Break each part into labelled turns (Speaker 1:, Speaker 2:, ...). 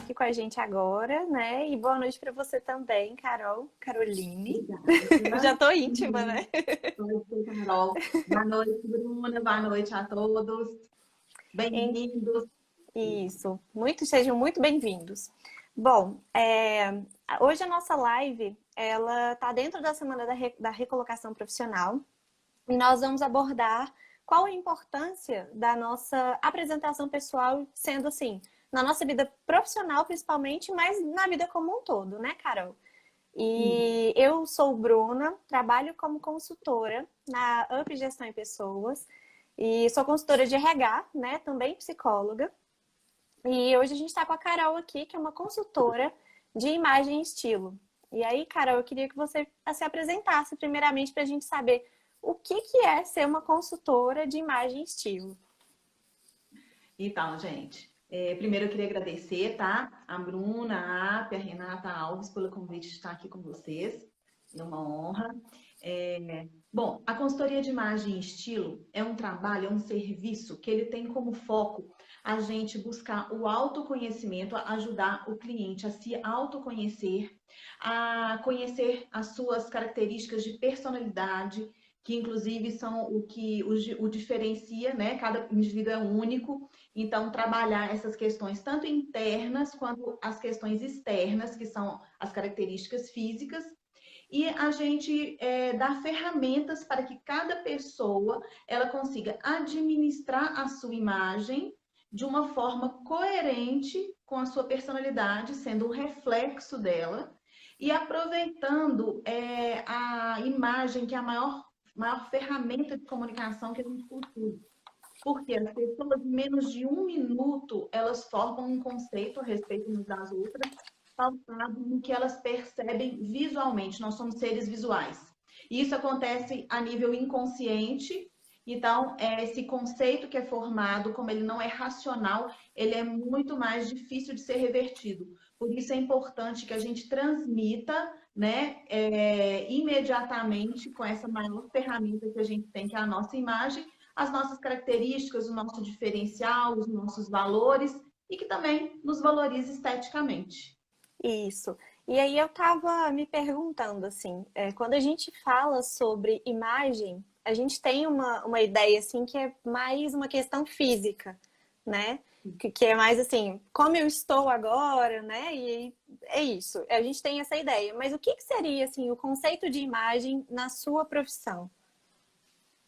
Speaker 1: aqui com a gente agora, né? E boa noite para você também, Caroline. Já tô íntima, né?
Speaker 2: Oi, Carol. Boa noite, Bruna. Boa noite a todos. Bem-vindos.
Speaker 1: Isso. Sejam muito bem-vindos. Bom, hoje a nossa live, ela está dentro da Semana da Recolocação Profissional e nós vamos abordar qual a importância da nossa apresentação pessoal, sendo assim, na nossa vida profissional principalmente, mas na vida como um todo, né, Carol? E eu sou Bruna, trabalho como consultora na UP Gestão em Pessoas e sou consultora de RH, né, também psicóloga. E hoje a gente está com a Carol aqui, que é uma consultora de imagem e estilo. E aí, Carol, eu queria que você se apresentasse primeiramente para a gente saber o que é ser uma consultora de imagem e estilo.
Speaker 2: Então, gente, primeiro eu queria agradecer, tá? A Bruna, a AP, a Renata Alves, pelo convite de estar aqui com vocês. É uma honra. Bom, a consultoria de imagem e estilo é um trabalho, é um serviço que ele tem como foco a gente buscar o autoconhecimento, ajudar o cliente a se autoconhecer, a conhecer as suas características de personalidade, que inclusive são o que o diferencia, né? Cada indivíduo é único. Então, trabalhar essas questões tanto internas quanto as questões externas, que são as características físicas, e a gente dá ferramentas para que cada pessoa ela consiga administrar a sua imagem de uma forma coerente com a sua personalidade, sendo um reflexo dela, e aproveitando a imagem, que é a maior ferramenta de comunicação que a gente possui. Porque as pessoas, em menos de 1 minuto, elas formam um conceito a respeito umas das outras, pautado no que elas percebem visualmente. Nós somos seres visuais. E isso acontece a nível inconsciente. Então, esse conceito que é formado, como ele não é racional, ele é muito mais difícil de ser revertido. Por isso é importante que a gente transmita, né, imediatamente com essa maior ferramenta que a gente tem, que é a nossa imagem, as nossas características, o nosso diferencial, os nossos valores e que também nos valorize esteticamente.
Speaker 1: Isso. E aí eu tava me perguntando, assim, quando a gente fala sobre imagem, a gente tem uma ideia, assim, que é mais uma questão física, né? Que é mais assim, como eu estou agora, né? E é isso. A gente tem essa ideia. Mas o que seria, assim, o conceito de imagem na sua profissão?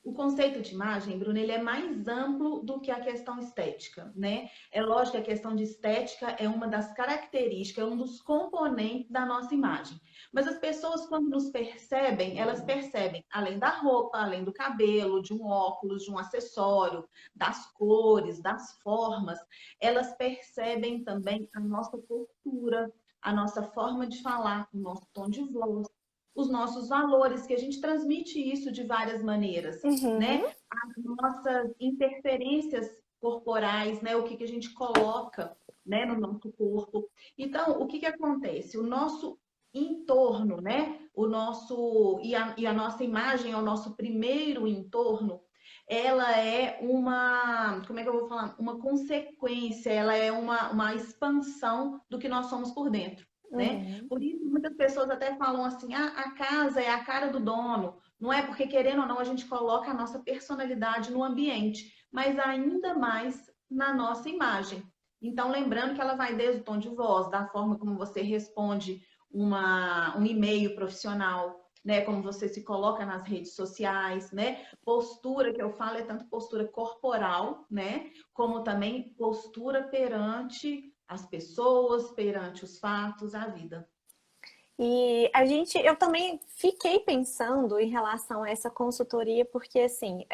Speaker 2: O conceito de imagem, Bruno, ele é mais amplo do que a questão estética, né? É lógico que a questão de estética é uma das características, é um dos componentes da nossa imagem. Mas as pessoas, quando nos percebem, elas percebem, além da roupa, além do cabelo, de um óculos, de um acessório, das cores, das formas, elas percebem também a nossa postura, a nossa forma de falar, o nosso tom de voz, os nossos valores, que a gente transmite isso de várias maneiras,
Speaker 1: Uhum.
Speaker 2: né? As nossas interferências corporais, né? O que a gente coloca, né, no nosso corpo. Então, o que acontece? O nosso entorno, né? E a nossa imagem é o nosso primeiro entorno. Ela é como é que eu vou falar? Uma consequência, ela é uma expansão do que nós somos por dentro. Né?
Speaker 1: Uhum.
Speaker 2: Por isso, muitas pessoas até falam assim: ah, a casa é a cara do dono. Não é porque, querendo ou não, a gente coloca a nossa personalidade no ambiente, mas ainda mais na nossa imagem. Então, lembrando que ela vai desde o tom de voz, da forma como você responde um e-mail profissional, né? Como você se coloca nas redes sociais, né? Postura, que eu falo, é tanto postura corporal, né? Como também postura perante as pessoas, perante os fatos, a vida.
Speaker 1: E eu também fiquei pensando em relação a essa consultoria, porque assim,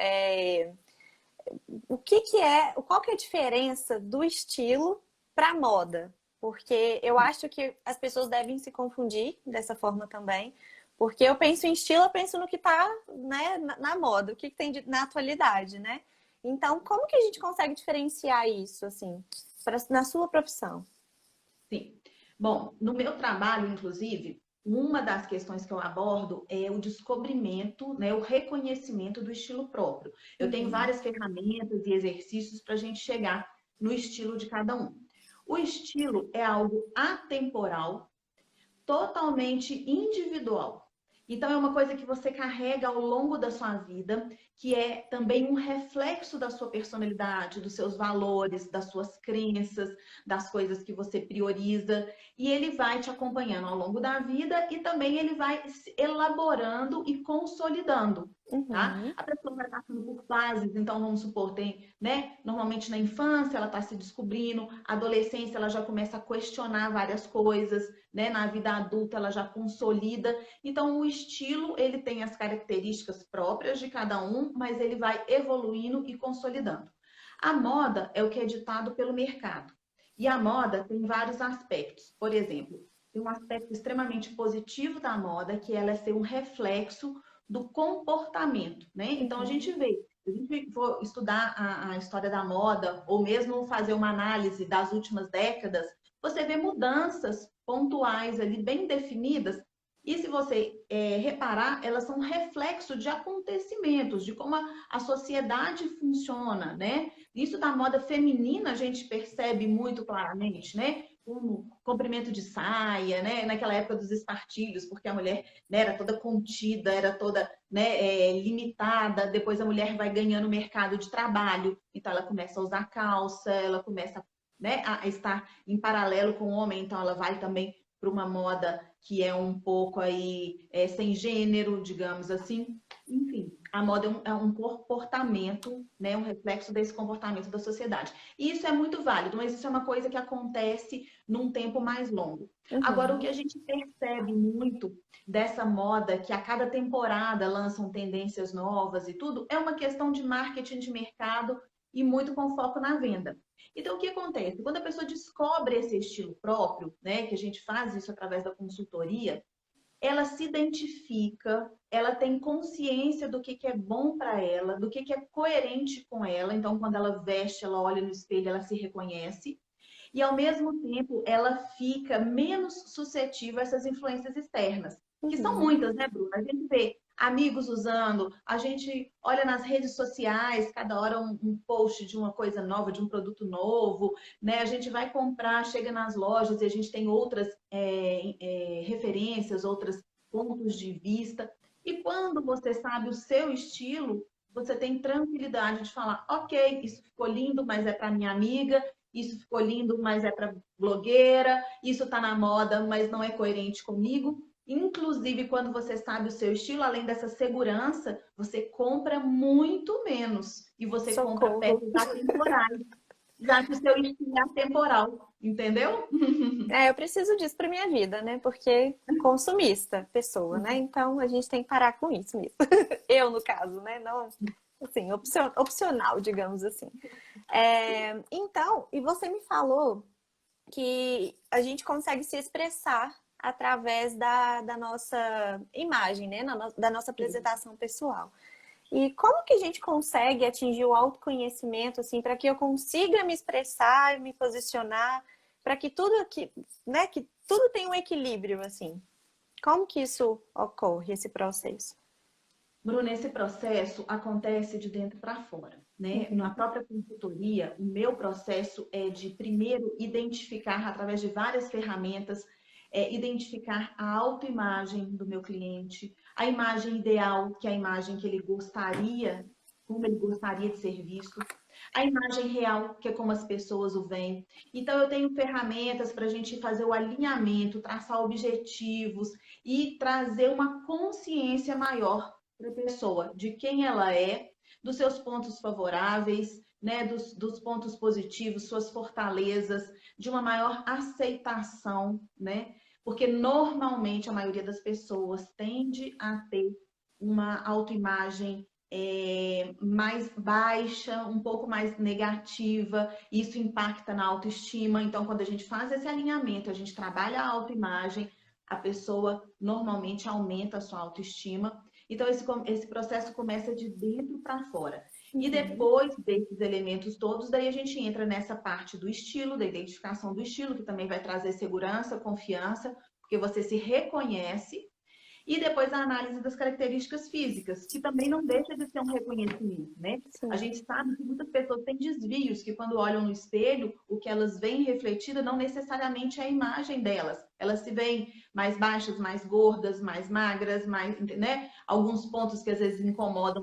Speaker 1: qual que é a diferença do estilo para moda? Porque eu acho que as pessoas devem se confundir dessa forma também, porque eu penso em estilo, eu penso no que está, né, na moda, o que tem na atualidade, né? Então, como que a gente consegue diferenciar isso, assim, na sua profissão?
Speaker 2: Sim. Bom, no meu trabalho, inclusive, uma das questões que eu abordo é o descobrimento, né, o reconhecimento do estilo próprio. Eu tenho
Speaker 1: Uhum.
Speaker 2: várias ferramentas e exercícios para a gente chegar no estilo de cada um. O estilo é algo atemporal, totalmente individual. Então, é uma coisa que você carrega ao longo da sua vida, que é também um reflexo da sua personalidade, dos seus valores, das suas crenças, das coisas que você prioriza. E ele vai te acompanhando ao longo da vida e também ele vai se elaborando e consolidando. Tá?
Speaker 1: Uhum.
Speaker 2: A pessoa vai passando por fases, então vamos supor, tem, né? Normalmente na infância ela está se descobrindo, a adolescência ela já começa a questionar várias coisas, né? Na vida adulta ela já consolida. Então o estilo ele tem as características próprias de cada um, mas ele vai evoluindo e consolidando. A moda é o que é ditado pelo mercado. E a moda tem vários aspectos. Por exemplo, tem um aspecto extremamente positivo da moda, que ela é ser um reflexo do comportamento, né? Então a gente
Speaker 1: Uhum.
Speaker 2: vê, se a gente for estudar a história da moda, ou mesmo fazer uma análise das últimas décadas, você vê mudanças pontuais ali, bem definidas, e se você reparar, elas são reflexo de acontecimentos, de como a sociedade funciona, né? Isso da moda feminina a gente percebe muito claramente, né? Como comprimento de saia, né? Naquela época dos espartilhos, porque a mulher, né, era toda contida, era toda, né, limitada. Depois a mulher vai ganhando mercado de trabalho, então ela começa a usar calça, ela começa, né, a estar em paralelo com o homem, então ela vai também para uma moda que é um pouco aí sem gênero, digamos assim. Enfim, a moda é um comportamento, né, um reflexo desse comportamento da sociedade. E isso é muito válido, mas isso é uma coisa que acontece num tempo mais longo. Agora, o que
Speaker 1: Uhum.
Speaker 2: a gente percebe muito dessa moda, que a cada temporada lançam tendências novas e tudo, é uma questão de marketing de mercado e muito com foco na venda. Então, o que acontece? Quando a pessoa descobre esse estilo próprio, né, que a gente faz isso através da consultoria, ela se identifica, ela tem consciência do que é bom para ela, do que é coerente com ela. Então, quando ela veste, ela olha no espelho, ela se reconhece. E, ao mesmo tempo, ela fica menos suscetível a essas influências externas, que são
Speaker 1: Uhum.
Speaker 2: muitas, né, Bruna? A gente vê amigos usando, a gente olha nas redes sociais, cada hora um post de uma coisa nova, de um produto novo, né? A gente vai comprar, chega nas lojas e a gente tem outras referências, outros pontos de vista. E quando você sabe o seu estilo, você tem tranquilidade de falar, ok, isso ficou lindo, mas é para minha amiga, isso ficou lindo, mas é para blogueira, isso está na moda, mas não é coerente comigo. Inclusive, quando você sabe o seu estilo, além dessa segurança, você compra muito menos e você compra
Speaker 1: Socorro.
Speaker 2: peças atemporais, já que o seu estilo é atemporal, entendeu?
Speaker 1: É, eu preciso disso para minha vida, né? Porque consumista, pessoa, né? Então a gente tem que parar com isso mesmo. Eu, no caso, né? Não, assim, opcional, digamos assim. Então, e você me falou que a gente consegue se expressar através da nossa imagem, né? Da nossa apresentação pessoal. E como que a gente consegue atingir o autoconhecimento, assim, para que eu consiga me expressar, me posicionar, para que tudo né, que tudo tenha um equilíbrio, assim. Como que isso ocorre, esse processo?
Speaker 2: Bruno, esse processo acontece de dentro para fora, né? Na
Speaker 1: Uhum.
Speaker 2: própria consultoria, o meu processo é de primeiro identificar, através de várias ferramentas, identificar a autoimagem do meu cliente, a imagem ideal, que é a imagem que ele gostaria, como ele gostaria de ser visto, a imagem real, que é como as pessoas o veem. Então, eu tenho ferramentas para a gente fazer o alinhamento, traçar objetivos e trazer uma consciência maior para a pessoa de quem ela é, dos seus pontos favoráveis, né, dos pontos positivos, suas fortalezas, de uma maior aceitação, né? Porque normalmente a maioria das pessoas tende a ter uma autoimagem mais baixa, um pouco mais negativa, isso impacta na autoestima. Então, quando a gente faz esse alinhamento, a gente trabalha a autoimagem, a pessoa normalmente aumenta a sua autoestima. Então, esse processo começa de dentro para fora. E
Speaker 1: Uhum.
Speaker 2: depois desses elementos todos, daí a gente entra nessa parte do estilo, da identificação do estilo, que também vai trazer segurança, confiança, porque você se reconhece. E depois a análise das características físicas, que também não deixa de ser um reconhecimento, né? A
Speaker 1: Sim.
Speaker 2: gente sabe que muitas pessoas têm desvios, que quando olham no espelho, o que elas veem refletido não necessariamente é a imagem delas. Elas se veem mais baixas, mais gordas, mais magras, mais, né? Alguns pontos que às vezes incomodam,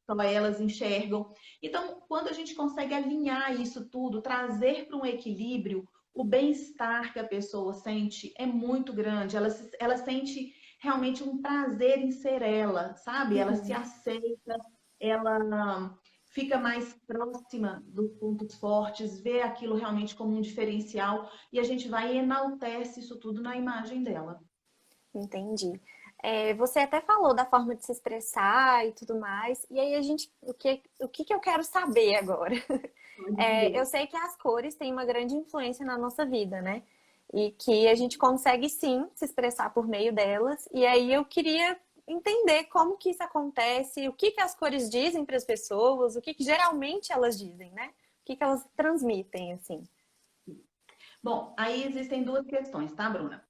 Speaker 2: só elas enxergam. Então, quando a gente consegue alinhar isso tudo, trazer para um equilíbrio, o bem-estar que a pessoa sente é muito grande. Ela sente realmente um prazer em ser ela, sabe? Ela se
Speaker 1: Uhum.
Speaker 2: aceita, ela fica mais próxima dos pontos fortes, vê aquilo realmente como um diferencial e a gente vai e enaltece isso tudo na imagem dela.
Speaker 1: Entendi. Você até falou da forma de se expressar e tudo mais, e aí o que eu quero saber agora?
Speaker 2: Pode ver.
Speaker 1: Eu sei que as cores têm uma grande influência na nossa vida, né? E que a gente consegue sim se expressar por meio delas. E aí eu queria entender como que isso acontece, o que que as cores dizem para as pessoas, o que que geralmente elas dizem, né? O que que elas transmitem, assim.
Speaker 2: Bom, aí existem duas questões, tá, Bruna?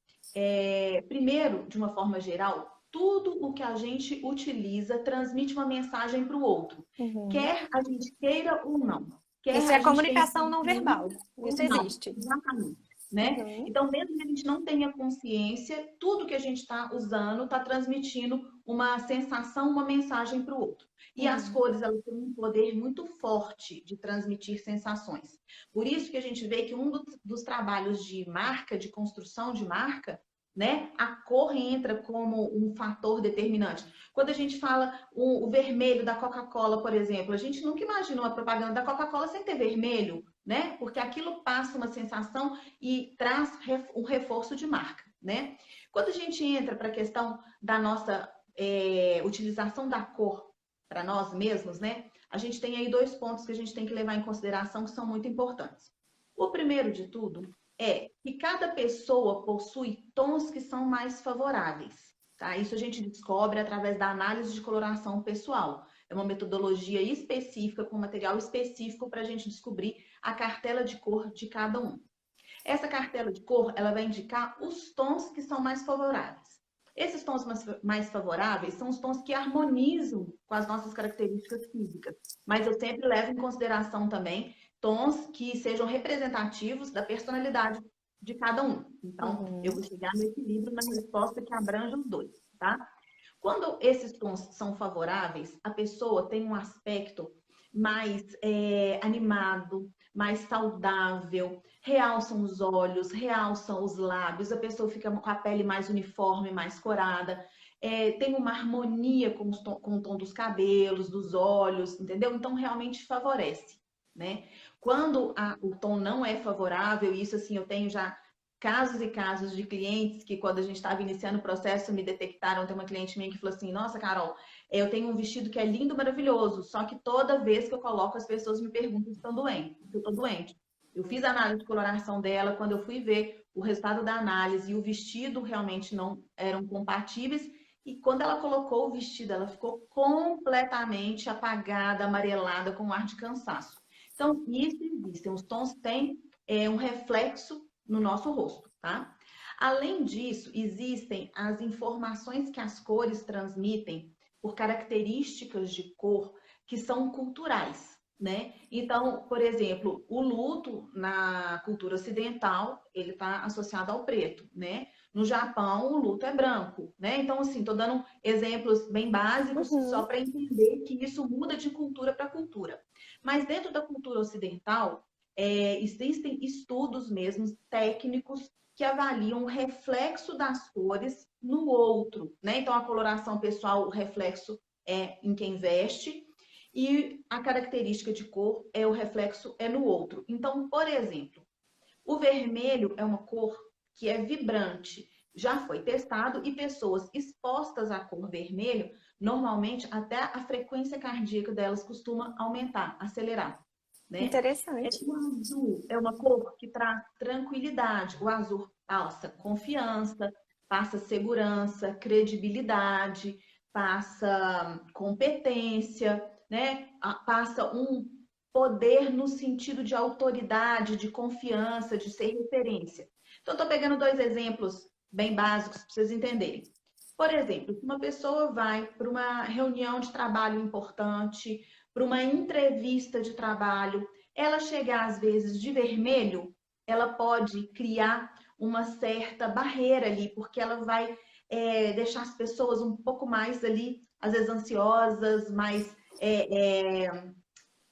Speaker 2: Primeiro, de uma forma geral, tudo o que a gente utiliza transmite uma mensagem para o outro.
Speaker 1: Uhum.
Speaker 2: Quer a gente queira ou não. Quer
Speaker 1: Isso é
Speaker 2: a
Speaker 1: a
Speaker 2: gente tenha
Speaker 1: comunicação não verbal.
Speaker 2: consciência ou
Speaker 1: Isso
Speaker 2: não.
Speaker 1: existe.
Speaker 2: Exatamente. Né?
Speaker 1: Uhum.
Speaker 2: Então, mesmo que a gente não tenha consciência, tudo que a gente está usando está transmitindo uma sensação, uma mensagem para o outro. E as
Speaker 1: Uhum.
Speaker 2: cores, elas têm um poder muito forte de transmitir sensações. Por isso que a gente vê que um dos trabalhos de marca, de construção de marca, né, a cor entra como um fator determinante. Quando a gente fala o vermelho da Coca-Cola, por exemplo, a gente nunca imagina uma propaganda da Coca-Cola sem ter vermelho, né? Porque aquilo passa uma sensação e traz um reforço de marca, né? Quando a gente entra para a questão da nossa utilização da cor para nós mesmos, né? A gente tem aí dois pontos que a gente tem que levar em consideração que são muito importantes. O primeiro de tudo é que cada pessoa possui tons que são mais favoráveis. Tá? Isso a gente descobre através da análise de coloração pessoal. É uma metodologia específica, com material específico para a gente descobrir a cartela de cor de cada um. Essa cartela de cor, ela vai indicar os tons que são mais favoráveis. Esses tons mais favoráveis são os tons que harmonizam com as nossas características físicas. Mas eu sempre levo em consideração também tons que sejam representativos da personalidade de cada um. Então, eu
Speaker 1: Uhum.
Speaker 2: vou chegar no equilíbrio na resposta que abrange os dois, tá? Quando esses tons são favoráveis, a pessoa tem um aspecto mais animado, mais saudável, realçam os olhos, realçam os lábios, a pessoa fica com a pele mais uniforme, mais corada, tem uma harmonia com o tom dos cabelos, dos olhos, entendeu? Então, realmente favorece, né? Quando o tom não é favorável, isso assim, eu tenho já casos e casos de clientes que, quando a gente estava iniciando o processo, me detectaram. Tem uma cliente minha que falou assim: Nossa, Carol, eu tenho um vestido que é lindo, maravilhoso, só que toda vez que eu coloco, as pessoas me perguntam se estão doentes, se eu estou doente. Eu fiz a análise de coloração dela, quando eu fui ver o resultado da análise e o vestido realmente não eram compatíveis. E quando ela colocou o vestido, ela ficou completamente apagada, amarelada, com um ar de cansaço. Então, isso existem. Os tons têm um reflexo no nosso rosto, tá? Além disso, existem as informações que as cores transmitem por características de cor que são culturais, né? Então, por exemplo, o luto na cultura ocidental, ele está associado ao preto, né? No Japão, o luto é branco, né? Então, assim, estou dando exemplos bem básicos só
Speaker 1: Uhum.
Speaker 2: para entender que isso muda de cultura para cultura. Mas dentro da cultura ocidental, existem estudos mesmo técnicos que avaliam o reflexo das cores no outro, né? Então, a coloração pessoal, o reflexo é em quem veste, e a característica de cor o reflexo é no outro. Então, por exemplo, o vermelho é uma cor que é vibrante. Já foi testado e pessoas expostas à cor vermelho, normalmente até a frequência cardíaca delas costuma aumentar, acelerar, né?
Speaker 1: Interessante.
Speaker 2: O azul é uma cor que traz tranquilidade. O azul passa confiança, passa segurança, credibilidade, passa competência, né? Passa um poder no sentido de autoridade, de confiança, de ser referência. Então, estou pegando dois exemplos bem básicos para vocês entenderem. Por exemplo, se uma pessoa vai para uma reunião de trabalho importante, para uma entrevista de trabalho, ela chegar às vezes de vermelho, ela pode criar uma certa barreira ali, porque ela vai deixar as pessoas um pouco mais ali, às vezes ansiosas, mais,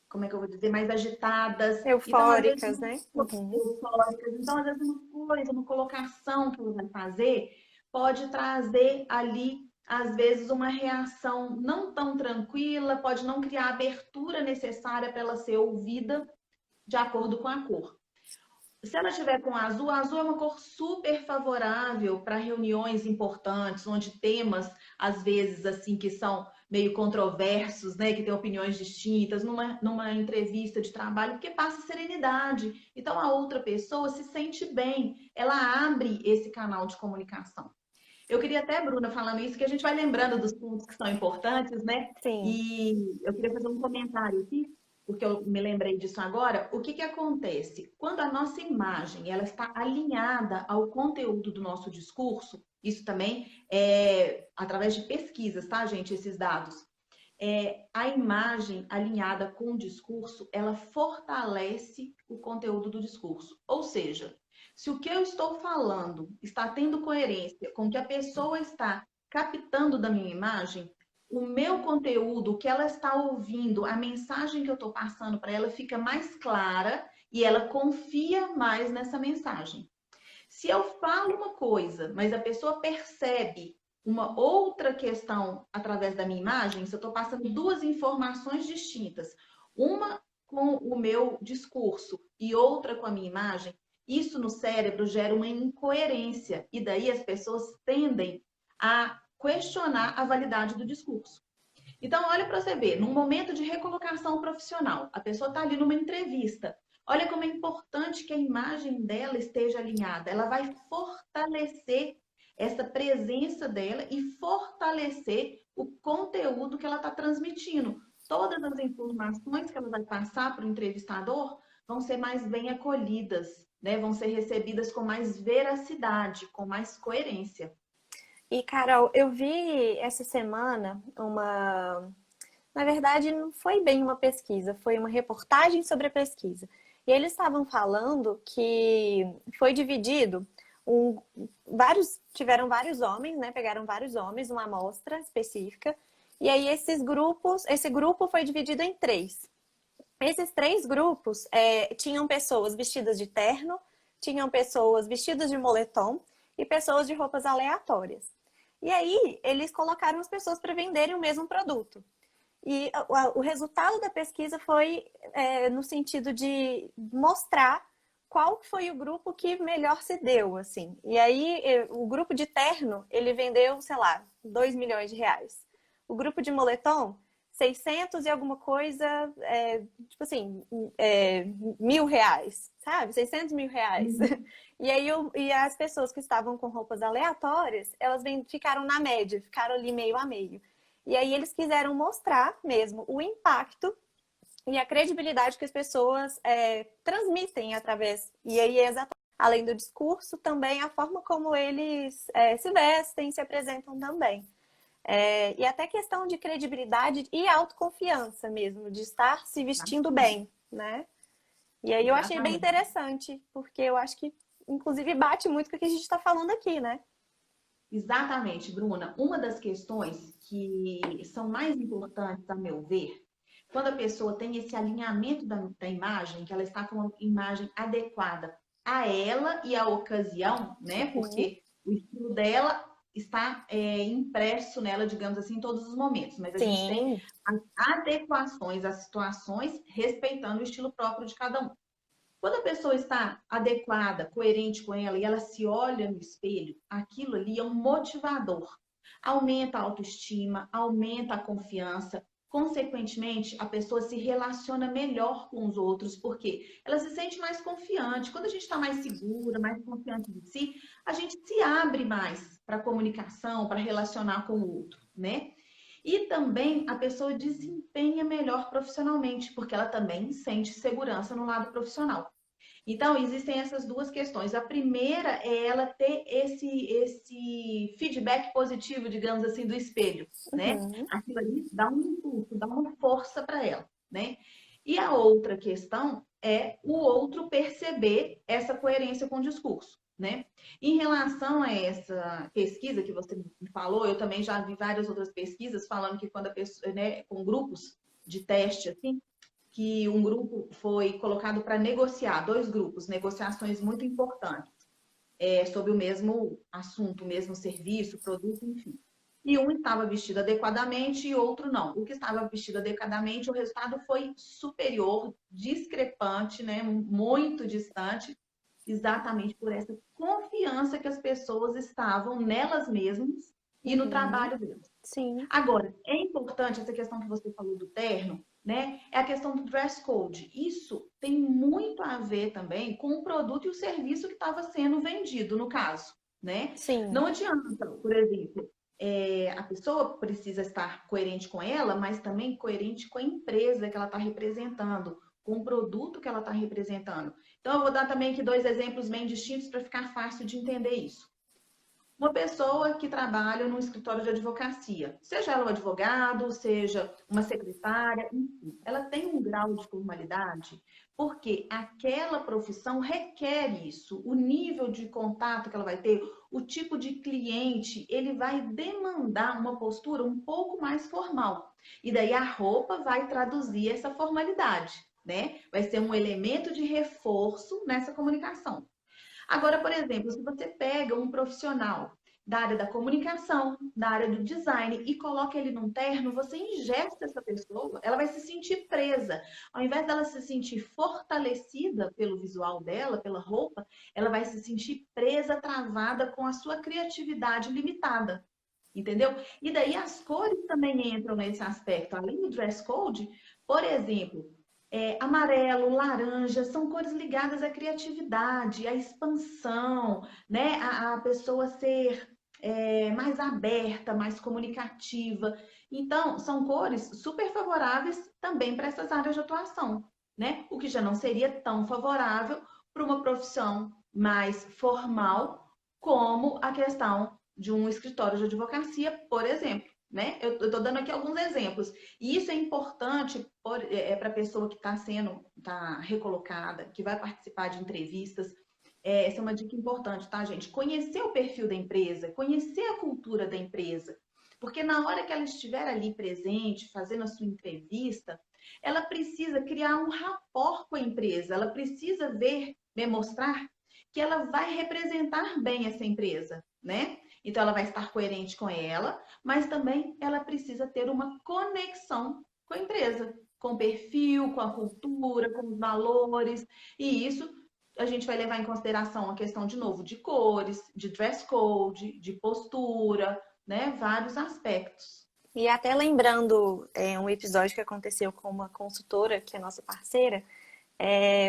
Speaker 2: como é que eu vou dizer, mais agitadas. Então, às vezes,
Speaker 1: Eufóricas, né? Uhum.
Speaker 2: eufóricas. Então, às vezes, uma coisa, uma colocação que ela vai fazer pode trazer ali, às vezes, uma reação não tão tranquila, pode não criar a abertura necessária para ela ser ouvida de acordo com a cor. Se ela estiver com azul, azul é uma cor super favorável para reuniões importantes, onde temas, às vezes, assim, que são meio controversos, né, que têm opiniões distintas, numa entrevista de trabalho, porque passa serenidade. Então, a outra pessoa se sente bem, ela abre esse canal de comunicação. Eu queria até, Bruna, falando isso, que a gente vai lembrando dos pontos que são importantes, né?
Speaker 1: Sim.
Speaker 2: E eu queria fazer um comentário aqui, porque eu me lembrei disso agora. O que que acontece? Quando a nossa imagem ela está alinhada ao conteúdo do nosso discurso, isso também é através de pesquisas, tá, gente? Esses dados. A imagem alinhada com o discurso, ela fortalece o conteúdo do discurso. Ou seja, se o que eu estou falando está tendo coerência com o que a pessoa está captando da minha imagem, o meu conteúdo, o que ela está ouvindo, a mensagem que eu estou passando para ela fica mais clara e ela confia mais nessa mensagem. Se eu falo uma coisa, mas a pessoa percebe uma outra questão através da minha imagem, se eu estou passando duas informações distintas, uma com o meu discurso e outra com a minha imagem, isso no cérebro gera uma incoerência e daí as pessoas tendem a questionar a validade do discurso. Então, olha para você ver, num momento de recolocação profissional, a pessoa está ali numa entrevista. Olha como é importante que a imagem dela esteja alinhada. Ela vai fortalecer essa presença dela e fortalecer o conteúdo que ela está transmitindo. Todas as informações que ela vai passar para o entrevistador vão ser mais bem acolhidas, né? Vão ser recebidas com mais veracidade, com mais coerência.
Speaker 1: E, Carol, eu vi essa semana uma. Na verdade, não foi bem uma pesquisa, foi uma reportagem sobre a pesquisa. E eles estavam falando que foi dividido. Tiveram vários homens, né? Pegaram vários homens, uma amostra específica. E aí esse grupo foi dividido em três. Esses três grupos tinham pessoas vestidas de terno, tinham pessoas vestidas de moletom e pessoas de roupas aleatórias. E aí, eles colocaram as pessoas para venderem o mesmo produto. E o resultado da pesquisa foi no sentido de mostrar qual foi o grupo que melhor se deu, assim. E aí, o grupo de terno, ele vendeu, sei lá, 2 milhões de reais. O grupo de moletom, 600 e alguma coisa, tipo assim, R$ 1.000, sabe? 600 mil reais.
Speaker 2: Uhum.
Speaker 1: E aí, e as pessoas que estavam com roupas aleatórias, elas ficaram na média, ficaram ali meio a meio. E aí eles quiseram mostrar mesmo o impacto e a credibilidade que as pessoas transmitem através. E aí, além do discurso, também a forma como eles se vestem, se apresentam também. E até questão de credibilidade e autoconfiança mesmo, de estar se vestindo bem, né? E aí eu achei bem
Speaker 2: Exatamente.
Speaker 1: interessante, porque eu acho que, inclusive, bate muito com o que a gente está falando aqui, né?
Speaker 2: Exatamente, Bruna. Uma das questões que são mais importantes, a meu ver, quando a pessoa tem esse alinhamento da imagem, que ela está com uma imagem adequada a ela e à ocasião, né?
Speaker 1: Uhum.
Speaker 2: Porque o estilo dela está impresso nela, digamos assim, em todos os momentos. Mas a gente tem
Speaker 1: Sim,
Speaker 2: as adequações às situações, respeitando o estilo próprio de cada um. Quando a pessoa está adequada, coerente com ela e ela se olha no espelho, aquilo ali é um motivador. Aumenta a autoestima, aumenta a confiança. Consequentemente, a pessoa se relaciona melhor com os outros, porque ela se sente mais confiante. Quando a gente está mais segura, mais confiante de si, a gente se abre mais para a comunicação, para relacionar com o outro, né? E também a pessoa desempenha melhor profissionalmente, porque ela também sente segurança no lado profissional. Então, existem essas duas questões. A primeira é ela ter esse feedback positivo, digamos assim, do espelho, né?
Speaker 1: Uhum.
Speaker 2: Aquilo ali dá um impulso, dá uma força para ela, né? E a outra questão é o outro perceber essa coerência com o discurso, né? Em relação a essa pesquisa que você me falou, eu também já vi várias outras pesquisas falando que quando a pessoa, né, com grupos de teste, assim, que um grupo foi colocado para negociar, dois grupos, negociações muito importantes, sobre o mesmo assunto, o mesmo serviço, produto, enfim. E um estava vestido adequadamente e outro não. O que estava vestido adequadamente, o resultado foi superior, discrepante, né? Muito distante, exatamente por essa confiança que as pessoas estavam nelas mesmas e no
Speaker 1: Uhum.
Speaker 2: trabalho delas.
Speaker 1: Sim.
Speaker 2: Agora, é importante essa questão que você falou do terno, né? É a questão do dress code. Isso tem muito a ver também com o produto e o serviço que estava sendo vendido, no caso, né?
Speaker 1: Sim.
Speaker 2: Não adianta, por exemplo, a pessoa precisa estar coerente com ela, mas também coerente com a empresa que ela está representando, com o produto que ela está representando. Então, eu vou dar também aqui dois exemplos bem distintos para ficar fácil de entender isso. Uma pessoa que trabalha num escritório de advocacia, seja ela um advogado, seja uma secretária, enfim, ela tem um grau de formalidade porque aquela profissão requer isso. O nível de contato que ela vai ter, o tipo de cliente, ele vai demandar uma postura um pouco mais formal. E daí a roupa vai traduzir essa formalidade, né? Vai ser um elemento de reforço nessa comunicação. Agora, por exemplo, se você pega um profissional da área da comunicação, da área do design e coloca ele num terno, você ingesta essa pessoa, ela vai se sentir presa. Ao invés dela se sentir fortalecida pelo visual dela, pela roupa, ela vai se sentir presa, travada com a sua criatividade limitada. Entendeu? E daí as cores também entram nesse aspecto. Além do dress code, por exemplo, amarelo, laranja, são cores ligadas à criatividade, à expansão, né? A pessoa ser mais aberta, mais comunicativa. Então, são cores super favoráveis também para essas áreas de atuação, né? O que já não seria tão favorável para uma profissão mais formal, como a questão de um escritório de advocacia, por exemplo. Né? Eu estou dando aqui alguns exemplos. E isso é importante para a pessoa que está recolocada, que vai participar de entrevistas. Essa é uma dica importante, tá, gente? Conhecer o perfil da empresa, conhecer a cultura da empresa. Porque na hora que ela estiver ali presente, fazendo a sua entrevista, ela precisa criar um rapport com a empresa, ela precisa mostrar que ela vai representar bem essa empresa, né? Então, ela vai estar coerente com ela, mas também ela precisa ter uma conexão com a empresa, com o perfil, com a cultura, com os valores. E isso a gente vai levar em consideração a questão, de novo, de cores, de dress code, de postura, né? Vários aspectos.
Speaker 1: E até lembrando um episódio que aconteceu com uma consultora, que é nossa parceira,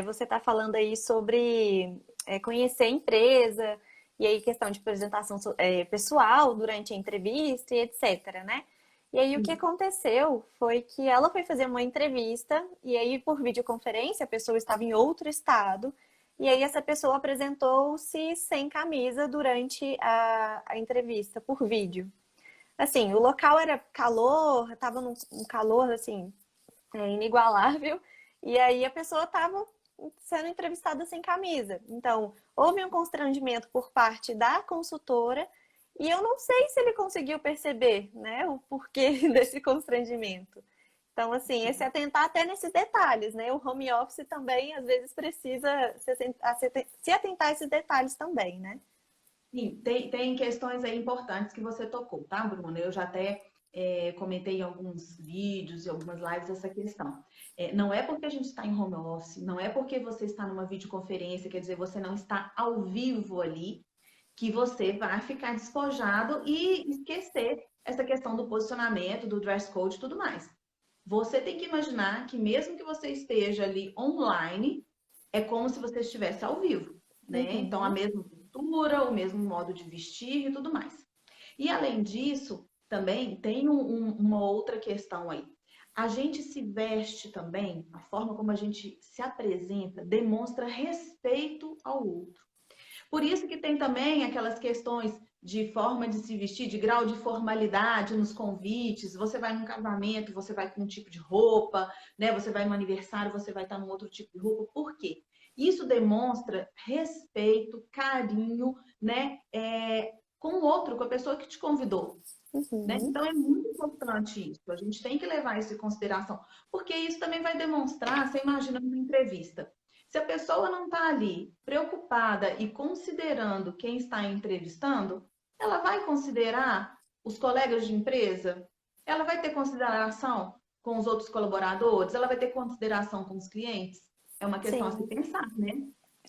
Speaker 1: você está falando aí sobre conhecer a empresa, e aí questão de apresentação pessoal durante a entrevista e etc, né? E aí o que aconteceu foi que ela foi fazer uma entrevista, e aí por videoconferência a pessoa estava em outro estado, e aí essa pessoa apresentou-se sem camisa durante a entrevista, por vídeo. Assim, o local era calor, tava num calor, assim, inigualável. E aí a pessoa estava sendo entrevistada sem camisa. Então, houve um constrangimento por parte da consultora e eu não sei se ele conseguiu perceber, né, o porquê desse constrangimento. Então, assim, esse atentar até nesses detalhes, né? O home office também, às vezes, precisa se atentar a esses detalhes também, né?
Speaker 2: Sim, tem questões aí importantes que você tocou, tá, Bruna? Eu já até comentei em alguns vídeos e algumas lives essa questão. Não é porque a gente está em home office, não é porque você está numa videoconferência, quer dizer, você não está ao vivo ali, que você vai ficar despojado e esquecer essa questão do posicionamento, do dress code e tudo mais. Você tem que imaginar que mesmo que você esteja ali online, é como se você estivesse ao vivo, né? Então, a
Speaker 1: Uhum.
Speaker 2: mesma postura, o mesmo modo de vestir e tudo mais. E além disso, também tem uma outra questão aí. a gente se veste também, a forma como a gente se apresenta, demonstra respeito ao outro. Por isso que tem também aquelas questões de forma de se vestir, de grau de formalidade nos convites. Você vai num casamento, você vai com um tipo de roupa, né? Você vai no aniversário, você vai estar num outro tipo de roupa. Por quê? Isso demonstra respeito, carinho, né? Com o outro, com a pessoa que te convidou. Né?
Speaker 1: Uhum.
Speaker 2: Então é muito importante isso. A gente tem que levar isso em consideração, porque isso também vai demonstrar, você imagina numa entrevista. Se a pessoa não está ali preocupada e considerando quem está entrevistando, ela vai considerar os colegas de empresa, ela vai ter consideração com os outros colaboradores, ela vai ter consideração com os clientes. É uma questão a se
Speaker 1: Sim.
Speaker 2: pensar, né?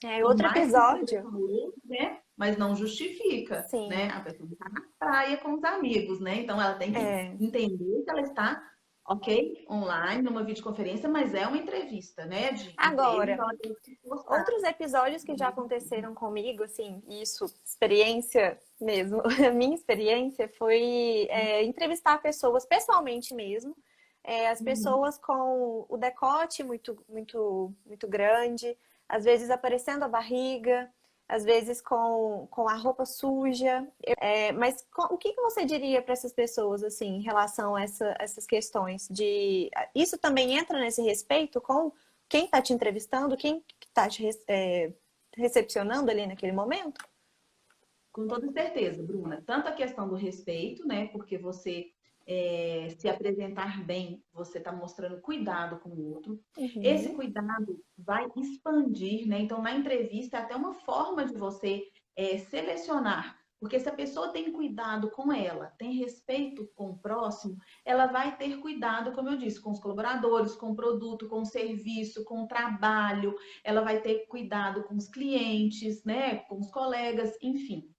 Speaker 2: Por
Speaker 1: Outro
Speaker 2: mais que você
Speaker 1: episódio.
Speaker 2: falou, né? Mas não justifica,
Speaker 1: Sim.
Speaker 2: né? A pessoa está na praia com os amigos, né? Então ela tem que
Speaker 1: É.
Speaker 2: entender que ela está, ok, online, numa videoconferência, mas é uma entrevista, né? De emprego,
Speaker 1: Agora,
Speaker 2: então ela tem que se postar.
Speaker 1: outros episódios que já aconteceram comigo, assim, isso, experiência mesmo, a minha experiência foi entrevistar pessoas pessoalmente mesmo, as
Speaker 2: Uhum.
Speaker 1: pessoas com o decote muito grande, às vezes aparecendo a barriga, às vezes com a roupa suja. Mas o que que você diria para essas pessoas, assim, em relação a essas questões de... Isso também entra nesse respeito com quem está te entrevistando, quem está te recepcionando ali naquele momento?
Speaker 2: Com toda certeza, Bruna. Tanto a questão do respeito, né? Porque você se apresentar bem, você está mostrando cuidado com o outro. Esse
Speaker 1: Uhum.
Speaker 2: cuidado vai expandir, né? Então, na entrevista, é até uma forma de você selecionar. Porque se a pessoa tem cuidado com ela, tem respeito com o próximo, ela vai ter cuidado, como eu disse, com os colaboradores, com o produto, com o serviço, com o trabalho, ela vai ter cuidado com os clientes, né? Com os colegas, enfim.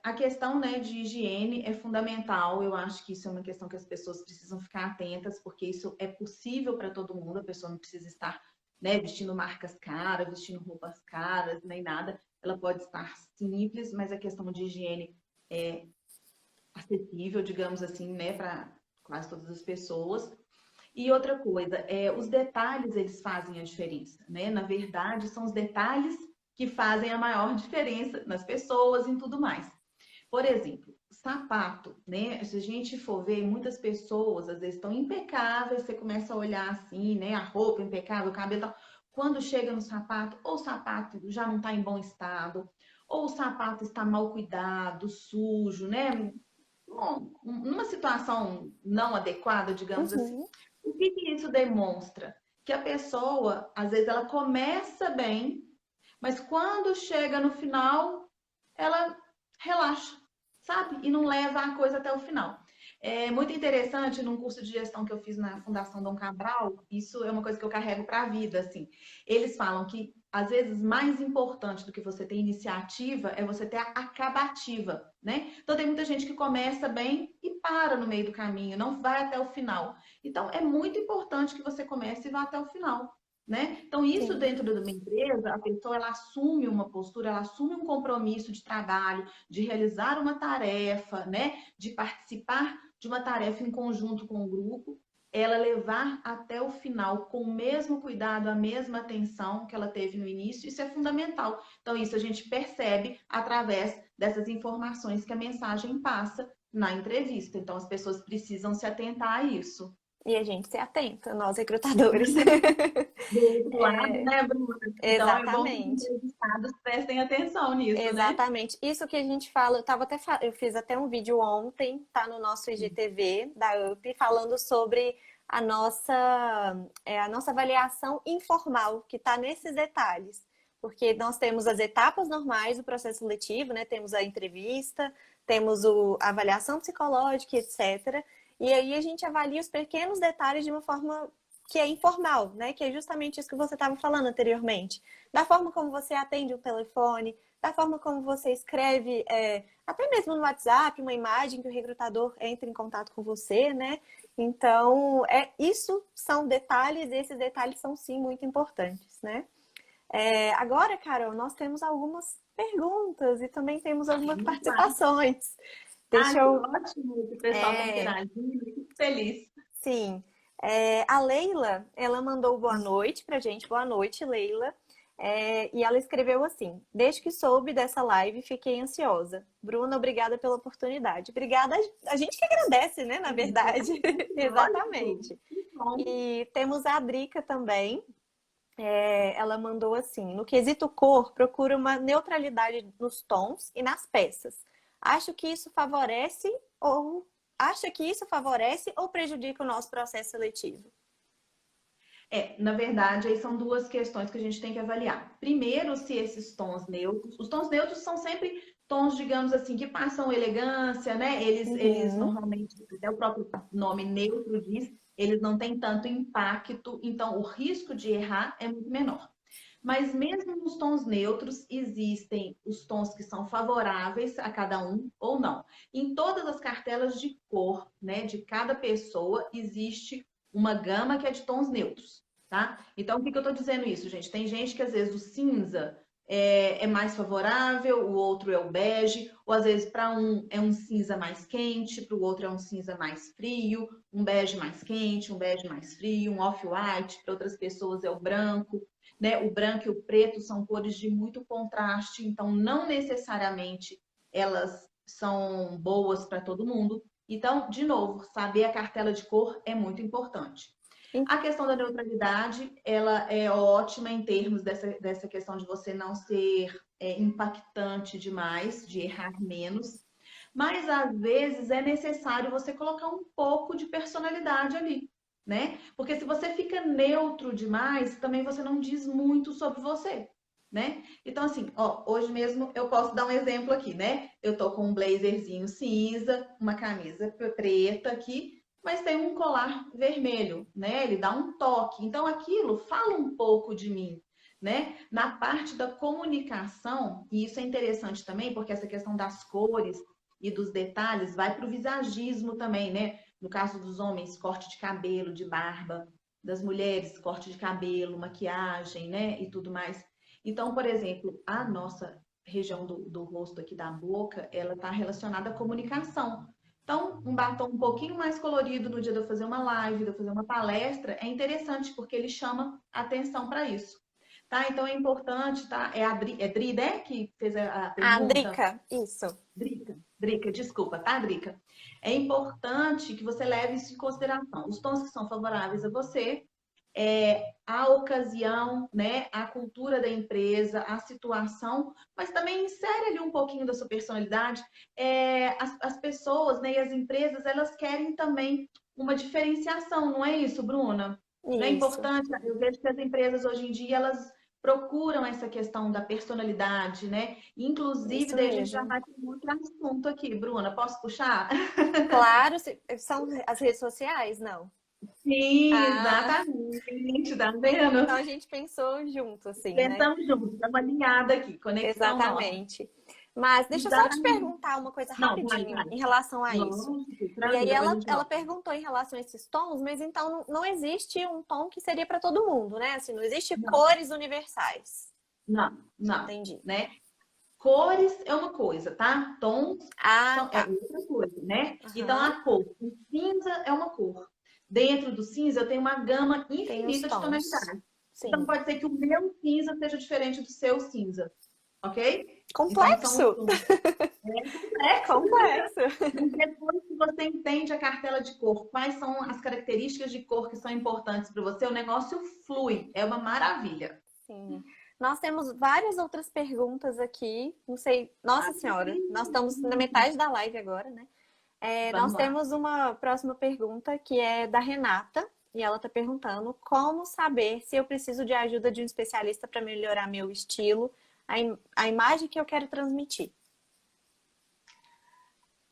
Speaker 2: A questão, né, de higiene é fundamental. Eu acho que isso é uma questão que as pessoas precisam ficar atentas, porque isso é possível para todo mundo. A pessoa não precisa estar, né, vestindo marcas caras, vestindo roupas caras, nem nada. Ela pode estar simples, mas a questão de higiene é acessível, digamos assim, né, para quase todas as pessoas. E outra coisa, os detalhes eles fazem a diferença, né? Na verdade, são os detalhes que fazem a maior diferença nas pessoas e em tudo mais. Por exemplo, sapato, né? Se a gente for ver, muitas pessoas às vezes estão impecáveis, você começa a olhar assim, né? A roupa impecável, o cabelo tal. Quando chega no sapato, ou o sapato já não está em bom estado, ou o sapato está mal cuidado, sujo, né? Bom, numa situação não adequada, digamos assim.
Speaker 1: Uhum.
Speaker 2: O que que isso demonstra? Que a pessoa, às vezes, ela começa bem, mas quando chega no final, ela relaxa, sabe? E não leva a coisa até o final. É muito interessante, num curso de gestão que eu fiz na Fundação Dom Cabral, isso é uma coisa que eu carrego para a vida, assim. Eles falam que, às vezes, mais importante do que você ter iniciativa é você ter a acabativa, né? Então, tem muita gente que começa bem e para no meio do caminho, não vai até o final. Então, é muito importante que você comece e vá até o final. Né? Então, isso
Speaker 1: Sim.
Speaker 2: dentro de uma empresa, a pessoa ela assume uma postura, ela assume um compromisso de trabalho, de realizar uma tarefa, né? De participar de uma tarefa em conjunto com o grupo, ela levar até o final com o mesmo cuidado, a mesma atenção que ela teve no início, isso é fundamental. Então, isso a gente percebe através dessas informações que a mensagem passa na entrevista. Então, as pessoas precisam se atentar a isso.
Speaker 1: E a gente se atenta, nós recrutadores.
Speaker 2: Do outro lado,
Speaker 1: É,
Speaker 2: né, Bruna? Então é bom que os
Speaker 1: exatamente.
Speaker 2: entrevistados prestem atenção nisso, né?
Speaker 1: Exatamente. Isso que a gente fala, eu fiz até um vídeo ontem, tá no nosso IGTV da UP, falando sobre a nossa avaliação informal, que está nesses detalhes. Porque nós temos as etapas normais do processo seletivo, né? Temos a entrevista, temos a avaliação psicológica, etc. E aí a gente avalia os pequenos detalhes de uma forma que é informal, né? Que é justamente isso que você estava falando anteriormente. Da forma como você atende o telefone, da forma como você escreve, até mesmo no WhatsApp, uma imagem que o recrutador entre em contato com você, né? Então, isso são detalhes, e esses detalhes são sim muito importantes, né? Agora, Carol, nós temos algumas perguntas e também temos algumas
Speaker 2: Vamos lá.
Speaker 1: participações.
Speaker 2: Ah,
Speaker 1: Deixa
Speaker 2: que
Speaker 1: eu.
Speaker 2: ótimo que o pessoal está
Speaker 1: É,
Speaker 2: interagindo, fico feliz.
Speaker 1: sim. A Leila, ela mandou boa noite pra gente. Boa noite, Leila. E ela escreveu assim: desde que soube dessa live, fiquei ansiosa. Bruna, obrigada pela oportunidade. Obrigada, a gente que agradece, né? Na verdade.
Speaker 2: Lógico.
Speaker 1: Exatamente. E temos a Drica também. Ela mandou assim: no quesito cor, procura uma neutralidade nos tons e nas peças. Acho que isso favorece ou acha que isso favorece ou prejudica o nosso processo seletivo?
Speaker 2: Na verdade, aí são duas questões que a gente tem que avaliar. Primeiro, se esses tons neutros, os tons neutros são sempre tons, digamos assim, que passam elegância, né? Eles
Speaker 1: Uhum.
Speaker 2: normalmente, até o próprio nome neutro diz, eles não têm tanto impacto, então o risco de errar é muito menor. Mas mesmo nos tons neutros, existem os tons que são favoráveis a cada um ou não. Em todas as cartelas de cor, né, de cada pessoa, existe uma gama que é de tons neutros, tá? Então, o que eu estou dizendo isso, gente? Tem gente que às vezes o cinza é mais favorável, o outro é o bege, ou às vezes para um é um cinza mais quente, para o outro é um cinza mais frio, um bege mais quente, um bege mais frio, um off-white, para outras pessoas é o branco, né? O branco e o preto são cores de muito contraste, então não necessariamente elas são boas para todo mundo. Então, de novo, saber a cartela de cor é muito importante. A questão da neutralidade, ela é ótima em termos dessa questão de você não ser impactante demais, de errar menos. Mas, às vezes, é necessário você colocar um pouco de personalidade ali, né? Porque se você fica neutro demais, também você não diz muito sobre você, né? Então, assim, ó, hoje mesmo eu posso dar um exemplo aqui, né? Eu tô com um blazerzinho cinza, uma camisa preta aqui, mas tem um colar vermelho, né? Ele dá um toque. Então, aquilo fala um pouco de mim, né? Na parte da comunicação, e isso é interessante também, porque essa questão das cores e dos detalhes vai para o visagismo também, né? No caso dos homens, corte de cabelo, de barba, das mulheres, corte de cabelo, maquiagem, né? E tudo mais. Então, por exemplo, a nossa região do rosto aqui da boca, ela está relacionada à comunicação. Então, um batom um pouquinho mais colorido no dia de eu fazer uma live, de eu fazer uma palestra, é interessante porque ele chama atenção para isso. Tá? Então é importante, tá? É Dri, né, que fez a
Speaker 1: A
Speaker 2: pergunta?
Speaker 1: Drica, isso.
Speaker 2: Drica, desculpa, tá, Drica? É importante que você leve isso em consideração. Os tons que são favoráveis a você, a ocasião, né, a cultura da empresa, a situação, mas também insere ali um pouquinho da sua personalidade. As pessoas, né, e as empresas, elas querem também uma diferenciação, não é isso, Bruna? Não é
Speaker 1: Isso.
Speaker 2: importante? Eu vejo que as empresas hoje em dia, elas procuram essa questão da personalidade, né? Inclusive,
Speaker 1: Isso
Speaker 2: daí a gente já
Speaker 1: mesmo.
Speaker 2: vai para um outro assunto aqui. Bruna, posso puxar?
Speaker 1: Claro, são as redes sociais, não?
Speaker 2: Sim,
Speaker 1: Ah,
Speaker 2: exatamente, tá vendo?
Speaker 1: então a gente pensou junto, assim, né?
Speaker 2: Pensamos juntos, estamos alinhados aqui, conexão nossa.
Speaker 1: Exatamente. Mas deixa eu só te
Speaker 2: Exatamente.
Speaker 1: perguntar uma coisa
Speaker 2: Não, vai,
Speaker 1: rapidinho
Speaker 2: vai.
Speaker 1: em relação a isso.
Speaker 2: Lógico,
Speaker 1: E aí
Speaker 2: tranquilo, depois a gente
Speaker 1: ela
Speaker 2: volta.
Speaker 1: perguntou em relação a esses tons, mas então não existe um tom que seria para todo mundo, né? Assim, não existe
Speaker 2: Não,
Speaker 1: cores universais.
Speaker 2: não,
Speaker 1: Entendi.
Speaker 2: né? Cores é uma coisa, tá? Tons
Speaker 1: Ah,
Speaker 2: é
Speaker 1: tá.
Speaker 2: outra coisa, né? Então,
Speaker 1: Aham.
Speaker 2: a cor, o cinza é uma cor. Dentro do cinza, eu tenho uma gama
Speaker 1: Tem os
Speaker 2: infinita de
Speaker 1: tons.
Speaker 2: tonalidades. Então,
Speaker 1: Sim.
Speaker 2: pode ser que o meu cinza seja diferente do seu cinza, ok? Então, são os
Speaker 1: Complexo.
Speaker 2: tons. É complexo.
Speaker 1: Complexo.
Speaker 2: Mas depois que você entende a cartela de cor, quais são as características de cor que são importantes para você, o negócio flui. É uma maravilha.
Speaker 1: Sim. Nós temos várias outras perguntas aqui. Não sei. Nossa
Speaker 2: Ah,
Speaker 1: Senhora, nós estamos na
Speaker 2: sim.
Speaker 1: metade da live agora, né? Nós
Speaker 2: Vamos lá.
Speaker 1: temos uma próxima pergunta que é da Renata. E ela está perguntando como saber se eu preciso de ajuda de um especialista para melhorar meu estilo, a imagem que eu quero transmitir.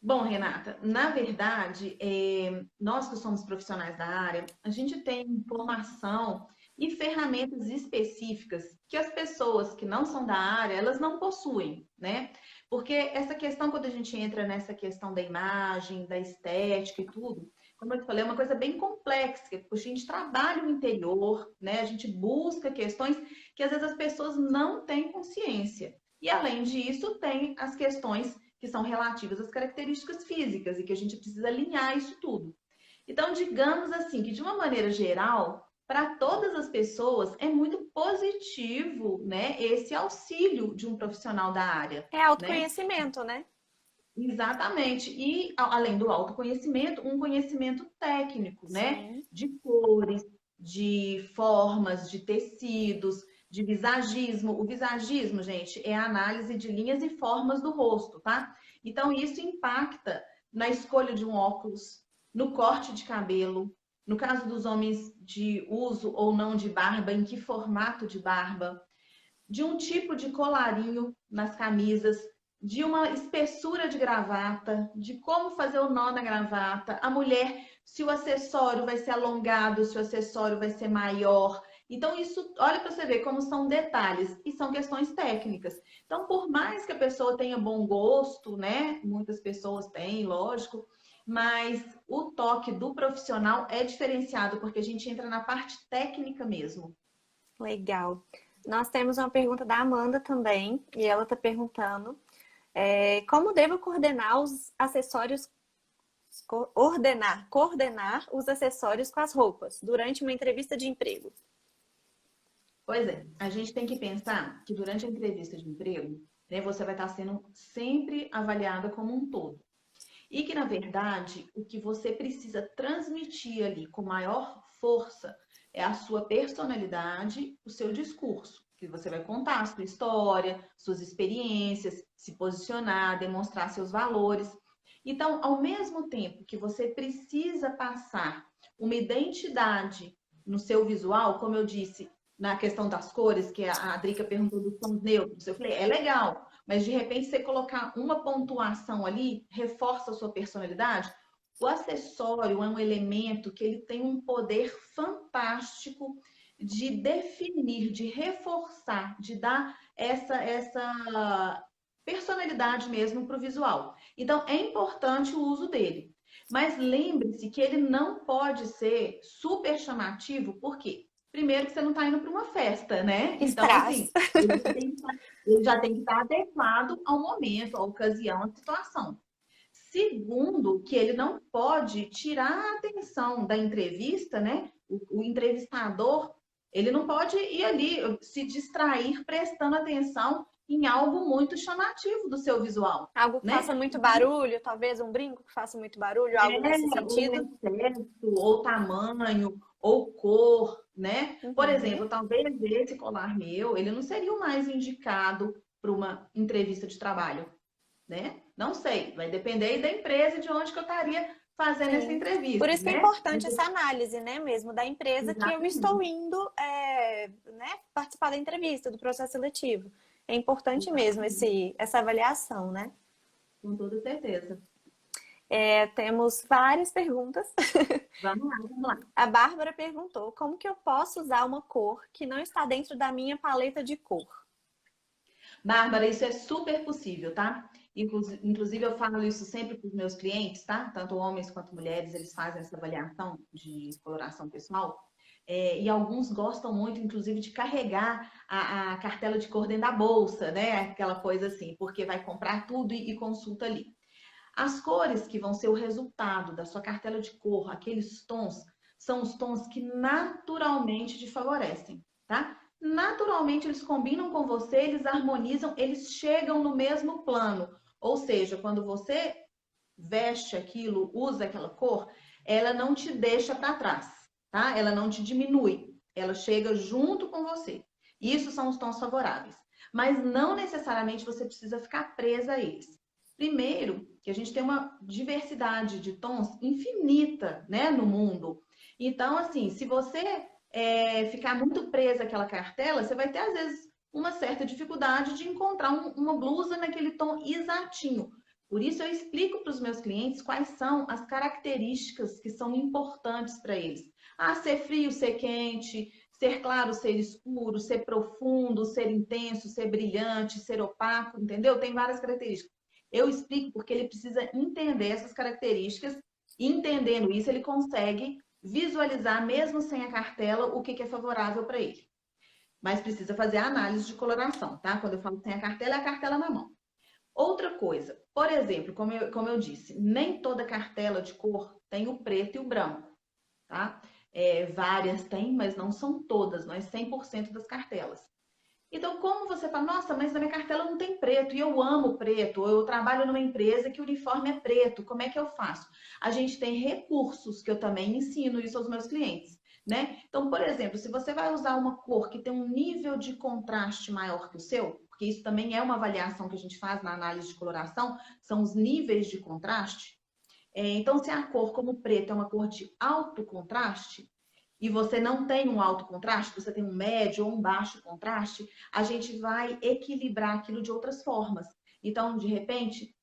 Speaker 2: Bom, Renata, na verdade, nós que somos profissionais da área, a gente tem formação e ferramentas específicas que as pessoas que não são da área, elas não possuem, né? Porque essa questão, quando a gente entra nessa questão da imagem, da estética e tudo, como eu te falei, é uma coisa bem complexa, porque a gente trabalha o interior, né? A gente busca questões que às vezes as pessoas não têm consciência. E além disso, tem as questões que são relativas às características físicas e que a gente precisa alinhar isso tudo. Então, digamos assim, que de uma maneira geral, para todas as pessoas é muito positivo, né, esse auxílio de um profissional da área,
Speaker 1: É
Speaker 2: né?
Speaker 1: autoconhecimento, né?
Speaker 2: Exatamente. E, além do autoconhecimento, um conhecimento técnico, né?
Speaker 1: Sim.
Speaker 2: De cores, de formas, de tecidos, de visagismo. O visagismo, gente, é a análise de linhas e formas do rosto, tá? Então, isso impacta na escolha de um óculos, no corte de cabelo, no caso dos homens de uso ou não de barba, em que formato de barba, de um tipo de colarinho nas camisas, de uma espessura de gravata, de como fazer o nó na gravata, a mulher, se o acessório vai ser alongado, se o acessório vai ser maior. Então, isso, olha para você ver como são detalhes e são questões técnicas. Então, por mais que a pessoa tenha bom gosto, né? Muitas pessoas têm, lógico, mas o toque do profissional é diferenciado, porque a gente entra na parte técnica mesmo.
Speaker 1: Legal. Nós temos uma pergunta da Amanda também, e ela está perguntando como devo coordenar os acessórios, coordenar os acessórios com as roupas durante uma entrevista de emprego.
Speaker 2: Pois é, a gente tem que pensar que durante a entrevista de emprego, né, você vai estar sendo sempre avaliada como um todo. E que, na verdade, o que você precisa transmitir ali com maior força é a sua personalidade, o seu discurso. Que você vai contar a sua história, suas experiências, se posicionar, demonstrar seus valores. Então, ao mesmo tempo que você precisa passar uma identidade no seu visual, como eu disse, na questão das cores, que a Drica perguntou dos tons neutros, eu falei, é legal, mas de repente você colocar uma pontuação ali, reforça a sua personalidade. O acessório é um elemento que ele tem um poder fantástico de definir, de reforçar, de dar essa personalidade mesmo para o visual. Então, é importante o uso dele. Mas lembre-se que ele não pode ser super chamativo, por quê? Primeiro que você não está indo para uma festa, né? Então,
Speaker 1: Strass.
Speaker 2: assim, ele já tem que estar adequado ao momento, à ocasião, à situação. Segundo, que ele não pode tirar a atenção da entrevista, né? O entrevistador, ele não pode ir ali se distrair prestando atenção em algo muito chamativo do seu visual,
Speaker 1: Algo que faça
Speaker 2: né?
Speaker 1: muito barulho, talvez um brinco que faça muito barulho, algo nesse
Speaker 2: Ou
Speaker 1: sentido.
Speaker 2: excesso, ou tamanho, ou cor, né? Por
Speaker 1: Uhum.
Speaker 2: exemplo, talvez esse colar meu, ele não seria o mais indicado para uma entrevista de trabalho, né? Não sei, vai depender aí da empresa e de onde que eu estaria fazendo essa
Speaker 1: Sim.
Speaker 2: entrevista,
Speaker 1: Por isso que é
Speaker 2: né?
Speaker 1: importante essa análise, né, mesmo, da empresa que eu estou
Speaker 2: Exatamente,
Speaker 1: indo, né, participar da entrevista, do processo seletivo. É importante mesmo
Speaker 2: exatamente,
Speaker 1: essa avaliação, né?
Speaker 2: com toda certeza.
Speaker 1: Temos várias perguntas.
Speaker 2: Vamos lá, vamos lá.
Speaker 1: A Bárbara perguntou como que eu posso usar uma cor que não está dentro da minha paleta de cor.
Speaker 2: Bárbara, isso é super possível, tá? Inclusive, eu falo isso sempre para os meus clientes, tá? Tanto homens quanto mulheres, eles fazem essa avaliação de coloração pessoal. E alguns gostam muito, inclusive, de carregar a cartela de cor dentro da bolsa, né? Aquela coisa assim, porque vai comprar tudo e consulta ali. As cores que vão ser o resultado da sua cartela de cor, aqueles tons, são os tons que naturalmente te favorecem, tá? Naturalmente eles combinam com você, eles harmonizam, eles chegam no mesmo plano. Ou seja, quando você veste aquilo, usa aquela cor, ela não te deixa para trás, tá? Ela não te diminui, ela chega junto com você. Isso são os tons favoráveis. Mas não necessariamente você precisa ficar presa a eles. Primeiro, que a gente tem uma diversidade de tons infinita, né, no mundo. Então, assim, se você ficar muito presa àquela cartela, você vai ter, às vezes, uma certa dificuldade de encontrar uma blusa naquele tom exatinho. Por isso, eu explico para os meus clientes quais são as características que são importantes para eles. Ah, ser frio, ser quente, ser claro, ser escuro, ser profundo, ser intenso, ser brilhante, ser opaco, entendeu? Tem várias características. Eu explico porque ele precisa entender essas características e entendendo isso, ele consegue visualizar, mesmo sem a cartela, o que é favorável para ele. Mas precisa fazer a análise de coloração, tá? Quando eu falo sem a cartela, é a cartela na mão. Outra coisa, por exemplo, como eu disse, nem toda cartela de cor tem o preto e o branco, tá? Várias tem, mas não são todas, não é 100% das cartelas. Então, como você fala, nossa, mas na minha cartela não tem preto, e eu amo preto, ou eu trabalho numa empresa que o uniforme é preto, como é que eu faço? A gente tem recursos que eu também ensino isso aos meus clientes, né? Então, por exemplo, se você vai usar uma cor que tem um nível de contraste maior que o seu, porque isso também é uma avaliação que a gente faz na análise de coloração, são os níveis de contraste. Então, se a cor como preto é uma cor de alto contraste, e você não tem um alto contraste, você tem um médio ou um baixo contraste, a gente vai equilibrar aquilo de outras formas. Então, de repente,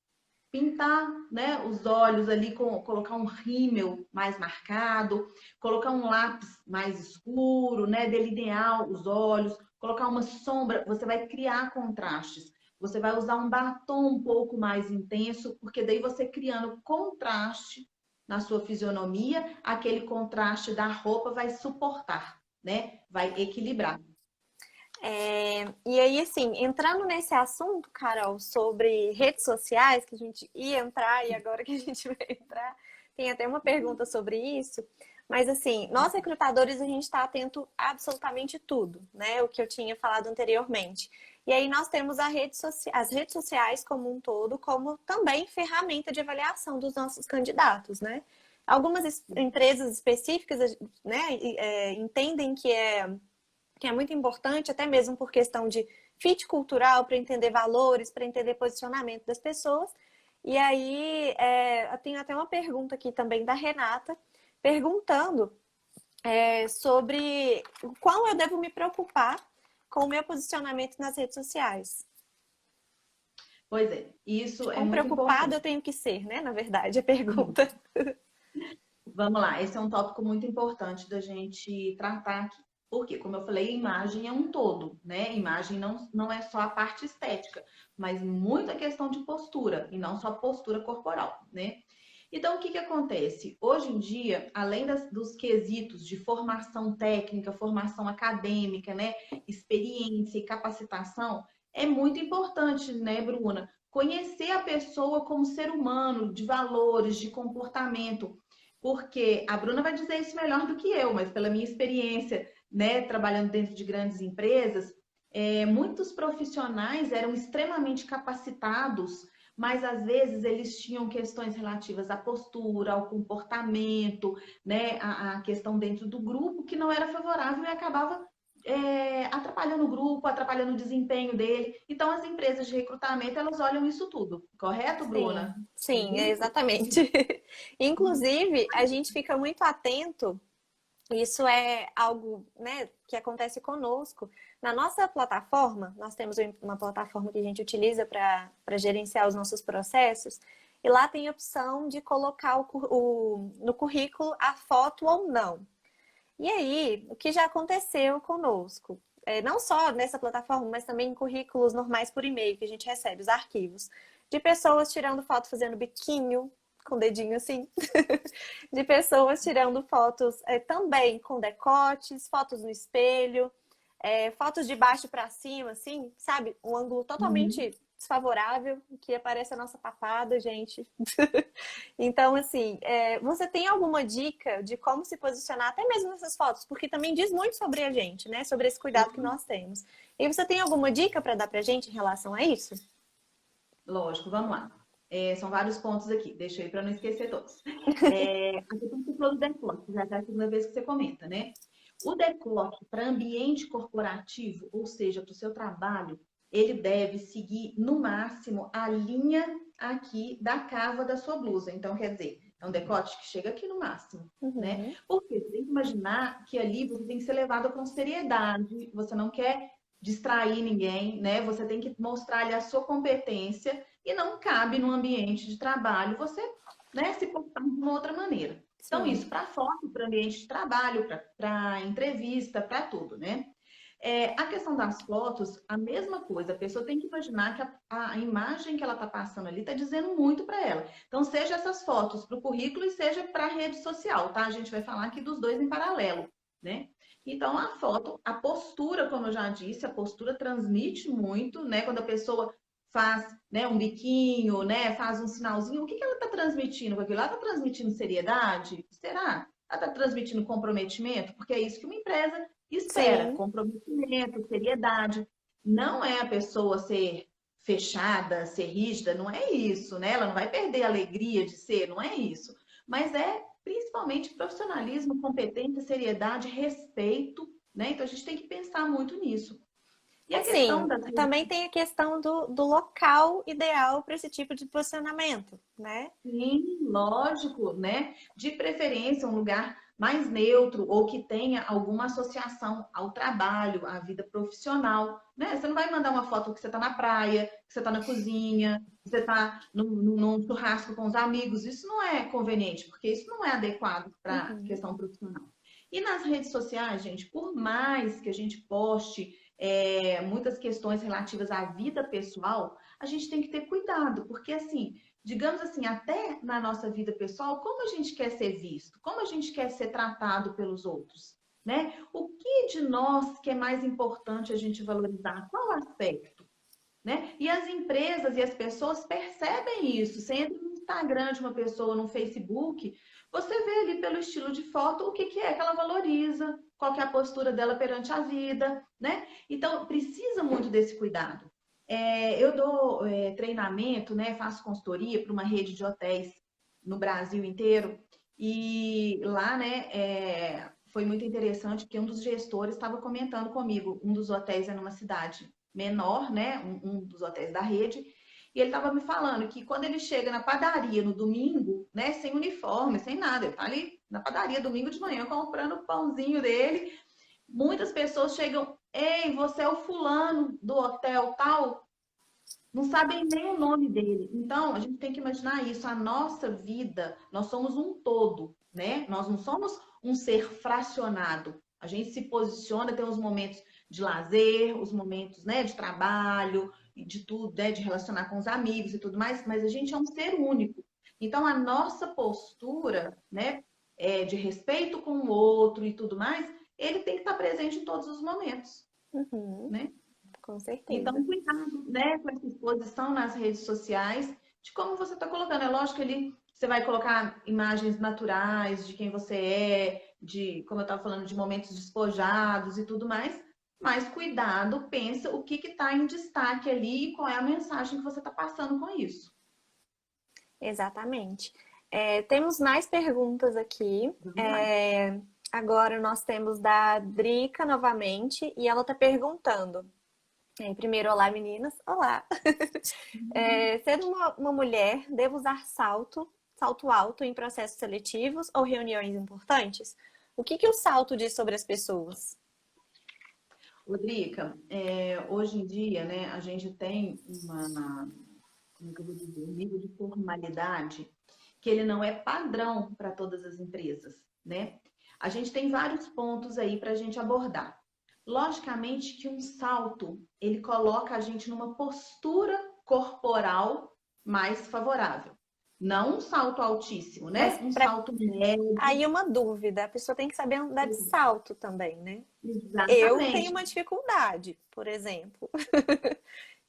Speaker 2: pintar, né, os olhos ali, colocar um rímel mais marcado, colocar um lápis mais escuro, né, delinear os olhos, colocar uma sombra, você vai criar contrastes. Você vai usar um batom um pouco mais intenso, porque daí você criando contraste na sua fisionomia, aquele contraste da roupa vai suportar, né? Vai equilibrar.
Speaker 1: E aí, assim, entrando nesse assunto, Carol, sobre redes sociais, que a gente ia entrar e agora que a gente vai entrar, tem até uma pergunta sobre isso. Mas, assim, nós recrutadores, a gente está atento a absolutamente tudo, né? O que eu tinha falado anteriormente. E aí nós temos as redes sociais como um todo, como também ferramenta de avaliação dos nossos candidatos, né? Algumas empresas específicas, né, entendem que é muito importante, até mesmo por questão de fit cultural, para entender valores, para entender posicionamento das pessoas. E aí, eu tenho até uma pergunta aqui também da Renata, perguntando sobre o qual eu devo me preocupar com o meu posicionamento nas redes sociais.
Speaker 2: Pois é, isso é
Speaker 1: Quão
Speaker 2: muito
Speaker 1: preocupada eu
Speaker 2: importante.
Speaker 1: tenho que ser, né? Na verdade, a pergunta.
Speaker 2: Vamos lá, esse é um tópico muito importante da gente tratar aqui. Porque, como eu falei, imagem é um todo, né? Imagem não é só a parte estética, mas muito a questão de postura, e não só postura corporal, né? Então, o que que acontece? Hoje em dia, além dos quesitos de formação técnica, formação acadêmica, né? Experiência e capacitação, é muito importante, né, Bruna? Conhecer a pessoa como ser humano, de valores, de comportamento. Porque a Bruna vai dizer isso melhor do que eu, mas pela minha experiência, né, trabalhando dentro de grandes empresas, muitos profissionais eram extremamente capacitados, mas às vezes eles tinham questões relativas à postura, ao comportamento, né, a questão dentro do grupo que não era favorável e acabava atrapalhando o grupo, atrapalhando o desempenho dele. Então, as empresas de recrutamento, elas olham isso tudo, correto,
Speaker 1: Sim,
Speaker 2: Bruna?
Speaker 1: sim, exatamente. Inclusive, a gente fica muito atento. Isso é algo, né, que acontece conosco. Na nossa plataforma, nós temos uma plataforma que a gente utiliza para gerenciar os nossos processos, e lá tem a opção de colocar no currículo a foto ou não. E aí, o que já aconteceu conosco? Não só nessa plataforma, mas também em currículos normais por e-mail que a gente recebe, os arquivos, de pessoas tirando foto fazendo biquinho, com o dedinho assim, de pessoas tirando fotos também com decotes, fotos no espelho, fotos de baixo para cima, assim, sabe? Um ângulo
Speaker 2: Uhum.
Speaker 1: totalmente desfavorável, que aparece a nossa papada, gente. Então, assim, você tem alguma dica de como se posicionar, até mesmo nessas fotos? Porque também diz muito sobre a gente, né? Sobre esse cuidado que nós temos. E você tem alguma dica para dar pra gente em relação a isso?
Speaker 2: Lógico, vamos lá. São vários pontos aqui, deixa eu ir para não esquecer todos. A questão que você falou do decote, já é a segunda vez que você comenta, né? O decote para ambiente corporativo, ou seja, para o seu trabalho, ele deve seguir no máximo a linha aqui da cava da sua blusa. Então, quer dizer, é um decote que chega aqui no máximo, né?
Speaker 1: Uhum.
Speaker 2: Porque você tem que imaginar que ali você tem que ser levado com seriedade, você não quer distrair ninguém, né? Você tem que mostrar ali a sua competência e não cabe no ambiente de trabalho você, né, se portar de uma outra maneira. Então,
Speaker 1: Sim.
Speaker 2: isso para foto, para ambiente de trabalho, para entrevista, para tudo, né? A questão das fotos, a mesma coisa. A pessoa tem que imaginar que a imagem que ela está passando ali está dizendo muito para ela. Então, seja essas fotos para o currículo e seja para a rede social, tá? A gente vai falar aqui dos dois em paralelo, né? Então, a foto, a postura, como eu já disse, a postura transmite muito, né? Quando a pessoa faz, né, um biquinho, né, faz um sinalzinho, o que que ela está transmitindo com aquilo? Ela está transmitindo seriedade? Será? Ela está transmitindo comprometimento? Porque é isso que uma empresa espera,
Speaker 1: Sim.
Speaker 2: comprometimento, seriedade. Não é a pessoa ser fechada, ser rígida, não é isso, né? Ela não vai perder a alegria de ser, não é isso. Mas é principalmente profissionalismo, competência, seriedade, respeito, né? Então a gente tem que pensar muito nisso. E a questão
Speaker 1: Assim,
Speaker 2: das
Speaker 1: também tem a questão do local ideal para esse tipo de posicionamento, né?
Speaker 2: sim, lógico, né? De preferência, um lugar mais neutro ou que tenha alguma associação ao trabalho, à vida profissional, né? Você não vai mandar uma foto que você está na praia, que você está na cozinha, que você está num churrasco com os amigos. Isso não é conveniente, porque isso não é adequado para a
Speaker 1: Uhum.
Speaker 2: questão profissional. E nas redes sociais, gente, por mais que a gente poste muitas questões relativas à vida pessoal, a gente tem que ter cuidado, porque assim, digamos assim, até na nossa vida pessoal, como a gente quer ser visto, como a gente quer ser tratado pelos outros, né? O que de nós que é mais importante a gente valorizar? Qual aspecto, né? E as empresas e as pessoas percebem isso. Você entra no Instagram de uma pessoa, no Facebook, você vê ali pelo estilo de foto o que que é que ela valoriza, qual que é a postura dela perante a vida, né? Então, precisa muito desse cuidado. Eu dou treinamento, né? Faço consultoria para uma rede de hotéis no Brasil inteiro. E lá, né, foi muito interessante porque um dos gestores estava comentando comigo. Um dos hotéis é numa cidade menor, né? Um dos hotéis da rede. E ele estava me falando que quando ele chega na padaria no domingo, né, sem uniforme, sem nada, ele tá ali na padaria domingo de manhã comprando o pãozinho dele. Muitas pessoas chegam, ei, você é o fulano do hotel tal? Não sabem nem o nome dele. Então, a gente tem que imaginar isso. A nossa vida, nós somos um todo, né? Nós não somos um ser fracionado. A gente se posiciona, tem os momentos de lazer, os momentos, né, de trabalho e de tudo, né, de relacionar com os amigos e tudo mais, mas a gente é um ser único. Então, a nossa postura, né, de respeito com o outro e tudo mais, ele tem que estar presente em todos os momentos,
Speaker 1: Uhum.
Speaker 2: né?
Speaker 1: Com certeza.
Speaker 2: Então, cuidado, né, com essa exposição nas redes sociais, de como você está colocando. É lógico que ali você vai colocar imagens naturais de quem você é, de, como eu estava falando, de momentos despojados e tudo mais, mas cuidado, pensa o que está em destaque ali e qual é a mensagem que você está passando com isso.
Speaker 1: Exatamente. Temos mais perguntas aqui.
Speaker 2: Vamos lá.
Speaker 1: Agora nós temos da Drica novamente e ela está perguntando. Primeiro, olá meninas. Olá. Sendo uma mulher, devo usar salto alto em processos seletivos ou reuniões importantes? O que o salto diz sobre as pessoas?
Speaker 2: Rodrigo, hoje em dia, né, a gente tem como que eu vou dizer, um nível de formalidade que ele não é padrão para todas as empresas, né? A gente tem vários pontos aí para a gente abordar. Logicamente que um salto, ele coloca a gente numa postura corporal mais favorável. Não um salto altíssimo,
Speaker 1: Mas
Speaker 2: né? Um salto médio.
Speaker 1: aí uma dúvida, a pessoa tem que saber andar de salto também, né? Eu tenho
Speaker 2: Exatamente.
Speaker 1: uma dificuldade, por exemplo.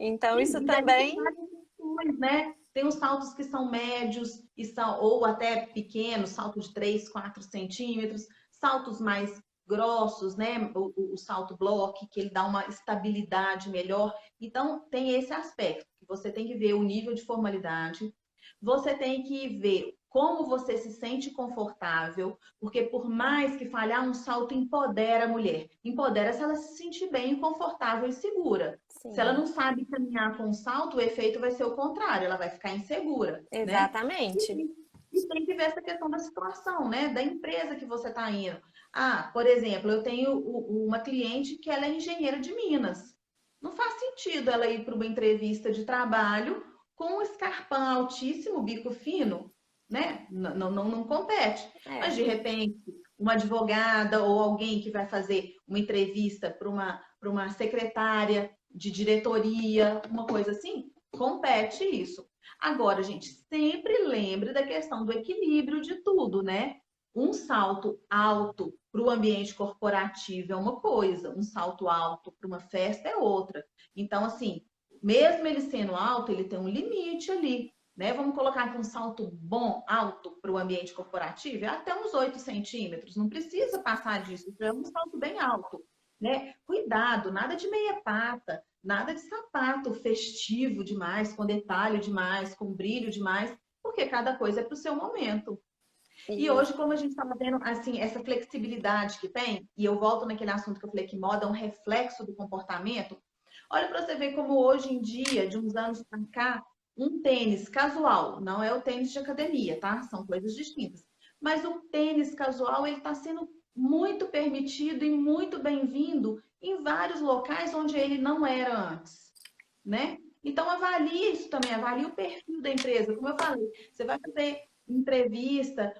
Speaker 1: Então isso
Speaker 2: E daí tem
Speaker 1: também
Speaker 2: várias questões, né? Tem os saltos que são médios e são, ou até pequenos, salto de 3, 4 centímetros, saltos mais grossos, né? O salto block, que ele dá uma estabilidade melhor. Então, tem esse aspecto, que você tem que ver o nível de formalidade, você tem que ver como você se sente confortável, porque por mais que falhar, um salto empodera a mulher. Empodera se ela se sentir bem, confortável e segura. Se ela
Speaker 1: sim,
Speaker 2: não sabe caminhar com o salto, o efeito vai ser o contrário, ela vai ficar insegura, né?
Speaker 1: exatamente.
Speaker 2: E tem que ver essa questão da situação, né? Da empresa que você está indo. Ah, por exemplo, eu tenho uma cliente que ela é engenheira de Minas. Não faz sentido ela ir para uma entrevista de trabalho com um escarpão altíssimo, bico fino, né? Não compete. Mas,
Speaker 1: É.
Speaker 2: de repente, uma advogada ou alguém que vai fazer uma entrevista para uma secretária de diretoria, uma coisa assim, compete isso. Agora, gente, sempre lembre da questão do equilíbrio de tudo, né? Um salto alto para o ambiente corporativo é uma coisa, um salto alto para uma festa é outra. Então, assim, mesmo ele sendo alto, ele tem um limite ali, né? Vamos colocar aqui um salto bom, alto para o ambiente corporativo, é até uns 8 centímetros, não precisa passar disso, é um salto bem alto, né? Cuidado, nada de meia pata, nada de sapato festivo demais, com detalhe demais, com brilho demais, porque cada coisa é para o seu momento. E
Speaker 1: E
Speaker 2: hoje, como a gente estava vendo, assim, essa flexibilidade que tem, e eu volto naquele assunto que eu falei que moda é um reflexo do comportamento, olha para você ver como hoje em dia, de uns anos para cá, um tênis casual, não é o tênis de academia, tá? São coisas distintas. Mas o tênis casual, ele está sendo muito permitido e muito bem-vindo em vários locais onde ele não era antes, né? Então, avalie isso também, avalie o perfil da empresa. Como eu falei, você vai fazer entrevista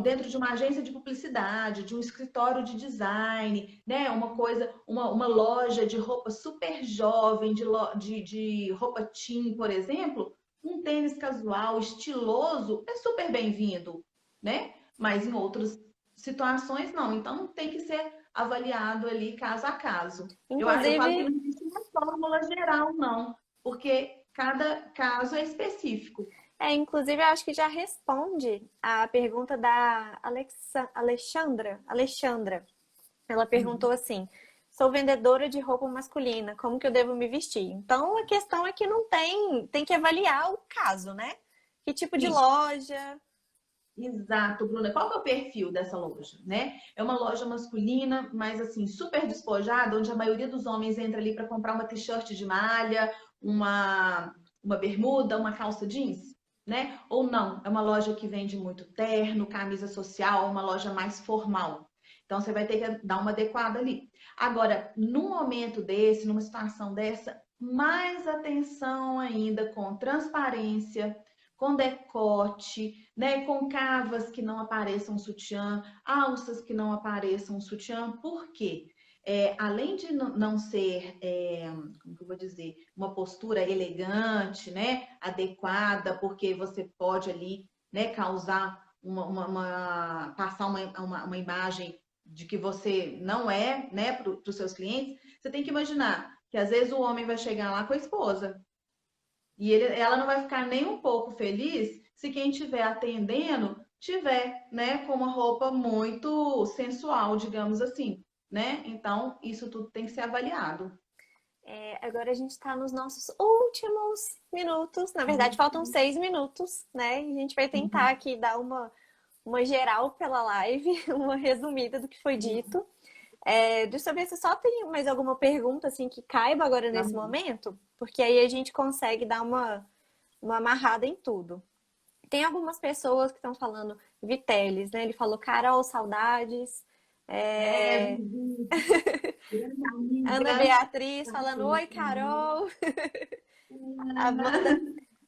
Speaker 2: dentro de uma agência de publicidade, de um escritório de design, né? Uma coisa, uma loja de roupa super jovem, de roupa teen, por exemplo, um tênis casual, estiloso, é super bem-vindo, né? Mas em outras situações, não. Então, tem que ser avaliado ali caso a caso. Eu falo que
Speaker 1: inclusive,
Speaker 2: não existe uma fórmula geral, não, porque cada caso é específico.
Speaker 1: inclusive, eu acho que já responde a pergunta da Alexandra. Alexandra. Ela perguntou
Speaker 2: Uhum.
Speaker 1: assim: sou vendedora de roupa masculina, como que eu devo me vestir? Então, a questão é que não tem que avaliar o caso, né? Que tipo de
Speaker 2: Isso,
Speaker 1: loja?
Speaker 2: exato, Bruna. Qual que é o perfil dessa loja, né? É uma loja masculina, mas assim, super despojada, onde a maioria dos homens entra ali para comprar uma t-shirt de malha, uma bermuda, uma calça jeans, né? Ou não, é uma loja que vende muito terno, camisa social, uma loja mais formal. Então você vai ter que dar uma adequada ali. Agora, num momento desse, numa situação dessa, mais atenção ainda com transparência, com decote, né, com cavas que não apareçam sutiã, alças que não apareçam sutiã. Por quê? Além de não ser, como que eu vou dizer, uma postura elegante, né, adequada, porque você pode ali, né, causar passar uma imagem de que você não é, né, para os seus clientes, você tem que imaginar que às vezes o homem vai chegar lá com a esposa, e ela não vai ficar nem um pouco feliz se quem estiver atendendo tiver, né, com uma roupa muito sensual, digamos assim, né? Então, isso tudo tem que ser avaliado.
Speaker 1: Agora a gente está nos nossos últimos minutos. Na verdade, faltam 6 minutos, né? E a gente vai tentar aqui dar uma geral pela live, uma resumida do que foi dito. Deixa eu ver se só tem mais alguma pergunta assim que caiba agora
Speaker 2: Tá
Speaker 1: nesse
Speaker 2: bom.
Speaker 1: momento, porque aí a gente consegue dar uma amarrada em tudo. Tem algumas pessoas que estão falando Viteles, né? Ele falou Carol, saudades. É,
Speaker 2: Vivi, grande
Speaker 1: Ana
Speaker 2: amiga.
Speaker 1: Beatriz falando Oi, Carol. Amanda,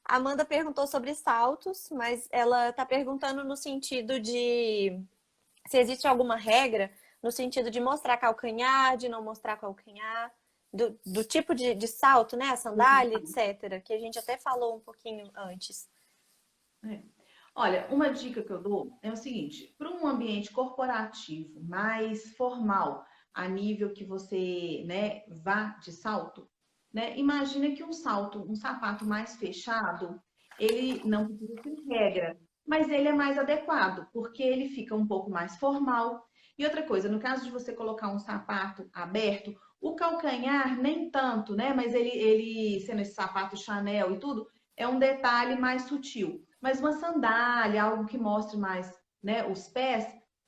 Speaker 1: Amanda perguntou sobre saltos, mas ela está perguntando no sentido de se existe alguma regra no sentido de mostrar calcanhar, de não mostrar calcanhar, do tipo de salto, né? A sandália, etc. Que a gente até falou um pouquinho antes.
Speaker 2: É. Olha, uma dica que eu dou é o seguinte: para um ambiente corporativo mais formal, a nível que você, né, vá de salto, né? Imagina que um sapato mais fechado, ele não precisa ser regra, mas ele é mais adequado, porque ele fica um pouco mais formal. E outra coisa, no caso de você colocar um sapato aberto, o calcanhar nem tanto, né? Mas ele sendo esse sapato Chanel e tudo, é um detalhe mais sutil. Mas uma sandália, algo que mostre mais, né, os pés,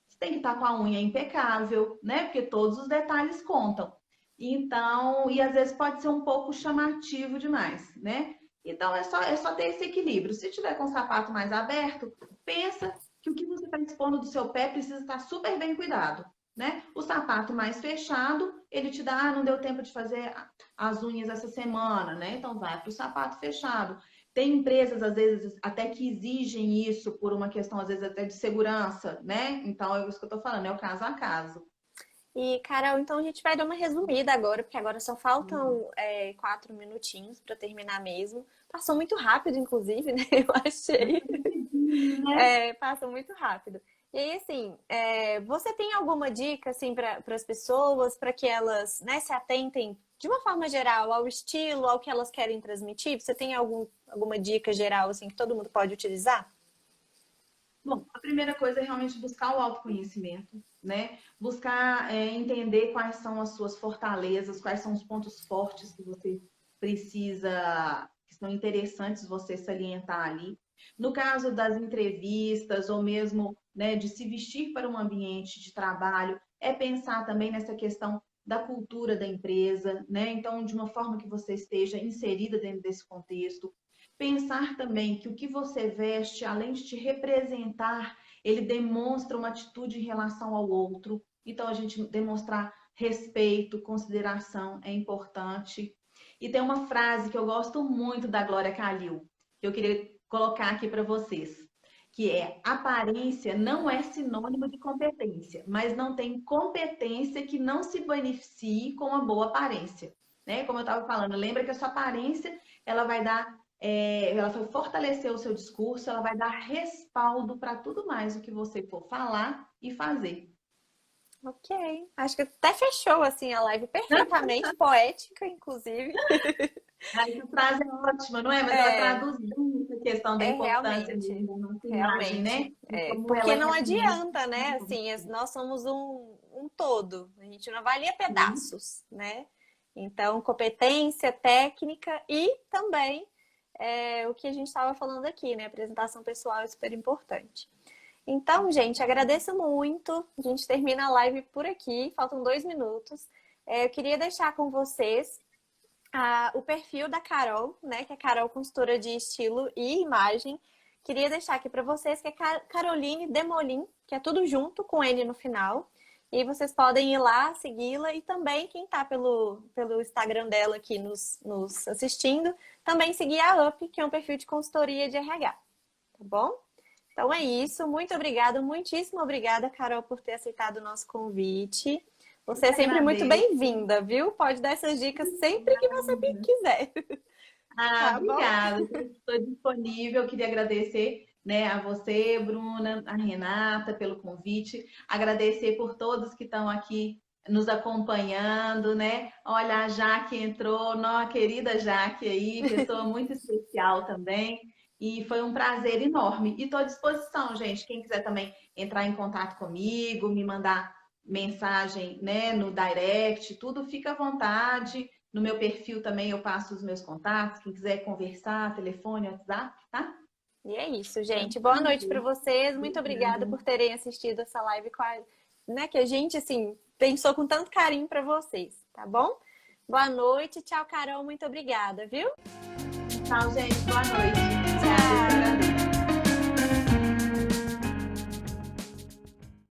Speaker 2: você tem que estar com a unha impecável, né? Porque todos os detalhes contam. Então, e às vezes pode ser um pouco chamativo demais, né? Então é só ter esse equilíbrio. Se tiver com o sapato mais aberto, pensa que o que você está expondo do seu pé precisa estar super bem cuidado, né? O sapato mais fechado, ele te dá, não deu tempo de fazer as unhas essa semana, né? Então vai para o sapato fechado. Tem empresas, às vezes, até que exigem isso por uma questão, às vezes, até de segurança, né? Então, é isso que eu tô falando, é o caso a caso.
Speaker 1: E, Carol, então a gente vai dar uma resumida agora, porque agora só faltam 4 minutinhos para terminar mesmo. Passou muito rápido, inclusive, né? Eu achei.
Speaker 2: Né?
Speaker 1: Passa muito rápido. E aí, assim, você tem alguma dica, assim, para as pessoas, para que elas, né, se atentem, de uma forma geral, ao estilo, ao que elas querem transmitir? Você tem alguma dica geral, assim, que todo mundo pode utilizar?
Speaker 2: Bom, a primeira coisa é realmente buscar o autoconhecimento, né? Buscar entender quais são as suas fortalezas, quais são os pontos fortes que você precisa, que são interessantes você salientar ali. No caso das entrevistas ou mesmo, né, de se vestir para um ambiente de trabalho, é pensar também nessa questão da cultura da empresa, né? Então, de uma forma que você esteja inserida dentro desse contexto. Pensar também que o que você veste, além de te representar, ele demonstra uma atitude em relação ao outro. Então, a gente demonstrar respeito, consideração é importante. E tem uma frase que eu gosto muito da Glória Calil, que eu queria colocar aqui para vocês, que é: aparência não é sinônimo de competência, mas não tem competência que não se beneficie com a boa aparência. Né? Como eu estava falando, lembra que a sua aparência ela vai dar ela vai fortalecer o seu discurso, ela vai dar respaldo para tudo mais o que você for falar e fazer.
Speaker 1: Ok, acho que até fechou, assim, a live perfeitamente, poética, inclusive.
Speaker 2: Essa frase é ótima, não é? Mas ela
Speaker 1: É,
Speaker 2: traduziu essa questão da importância
Speaker 1: realmente,
Speaker 2: mesmo da nossa imagem, né?
Speaker 1: realmente.
Speaker 2: E como
Speaker 1: Porque
Speaker 2: ela
Speaker 1: não
Speaker 2: realmente.
Speaker 1: adianta, né? Assim, nós somos um todo. A gente não avalia pedaços, né? Então, competência, técnica e também o que a gente estava falando aqui, né? Apresentação pessoal é super importante. Então, gente, agradeço muito. A gente termina a live por aqui. Faltam 2 minutos. Eu queria deixar com vocês o perfil da Carol, né? Que é Carol, consultora de estilo e imagem. Queria deixar aqui para vocês que é Caroline Demolin, que é tudo junto com N no final. E vocês podem ir lá, segui-la. E também, quem está pelo Instagram dela aqui nos assistindo, também seguir a UP, que é um perfil de consultoria de RH. Tá bom? Então é isso. Muito obrigada, muitíssimo obrigada, Carol, por ter aceitado o nosso convite.
Speaker 2: Eu
Speaker 1: Você
Speaker 2: que
Speaker 1: é sempre muito
Speaker 2: agradeço.
Speaker 1: bem-vinda, viu? Pode dar essas dicas sempre que você quiser.
Speaker 2: Ah,
Speaker 1: Tá bom?
Speaker 2: obrigada. Estou disponível. Eu queria agradecer, né, a você, Bruna, a Renata, pelo convite. Agradecer por todos que estão aqui nos acompanhando, né? Olha, a Jaque entrou, nossa querida Jaque aí, pessoa muito especial também. E foi um prazer enorme. E estou à disposição, gente. Quem quiser também entrar em contato comigo, me mandar mensagem, né, no direct, tudo fica à vontade. No meu perfil também eu passo os meus contatos. Quem quiser conversar, telefone, WhatsApp, tá?
Speaker 1: E é isso, gente. Boa noite para
Speaker 2: Prazer.
Speaker 1: vocês. Muito obrigada
Speaker 2: Obrigada.
Speaker 1: por terem assistido essa live né, que a gente assim pensou com tanto carinho para vocês, tá bom? Boa noite. Tchau, Carol. Muito obrigada, viu?
Speaker 2: Tchau, gente. Boa noite. Obrigada. Eu que
Speaker 1: Tchau.
Speaker 2: agradeço.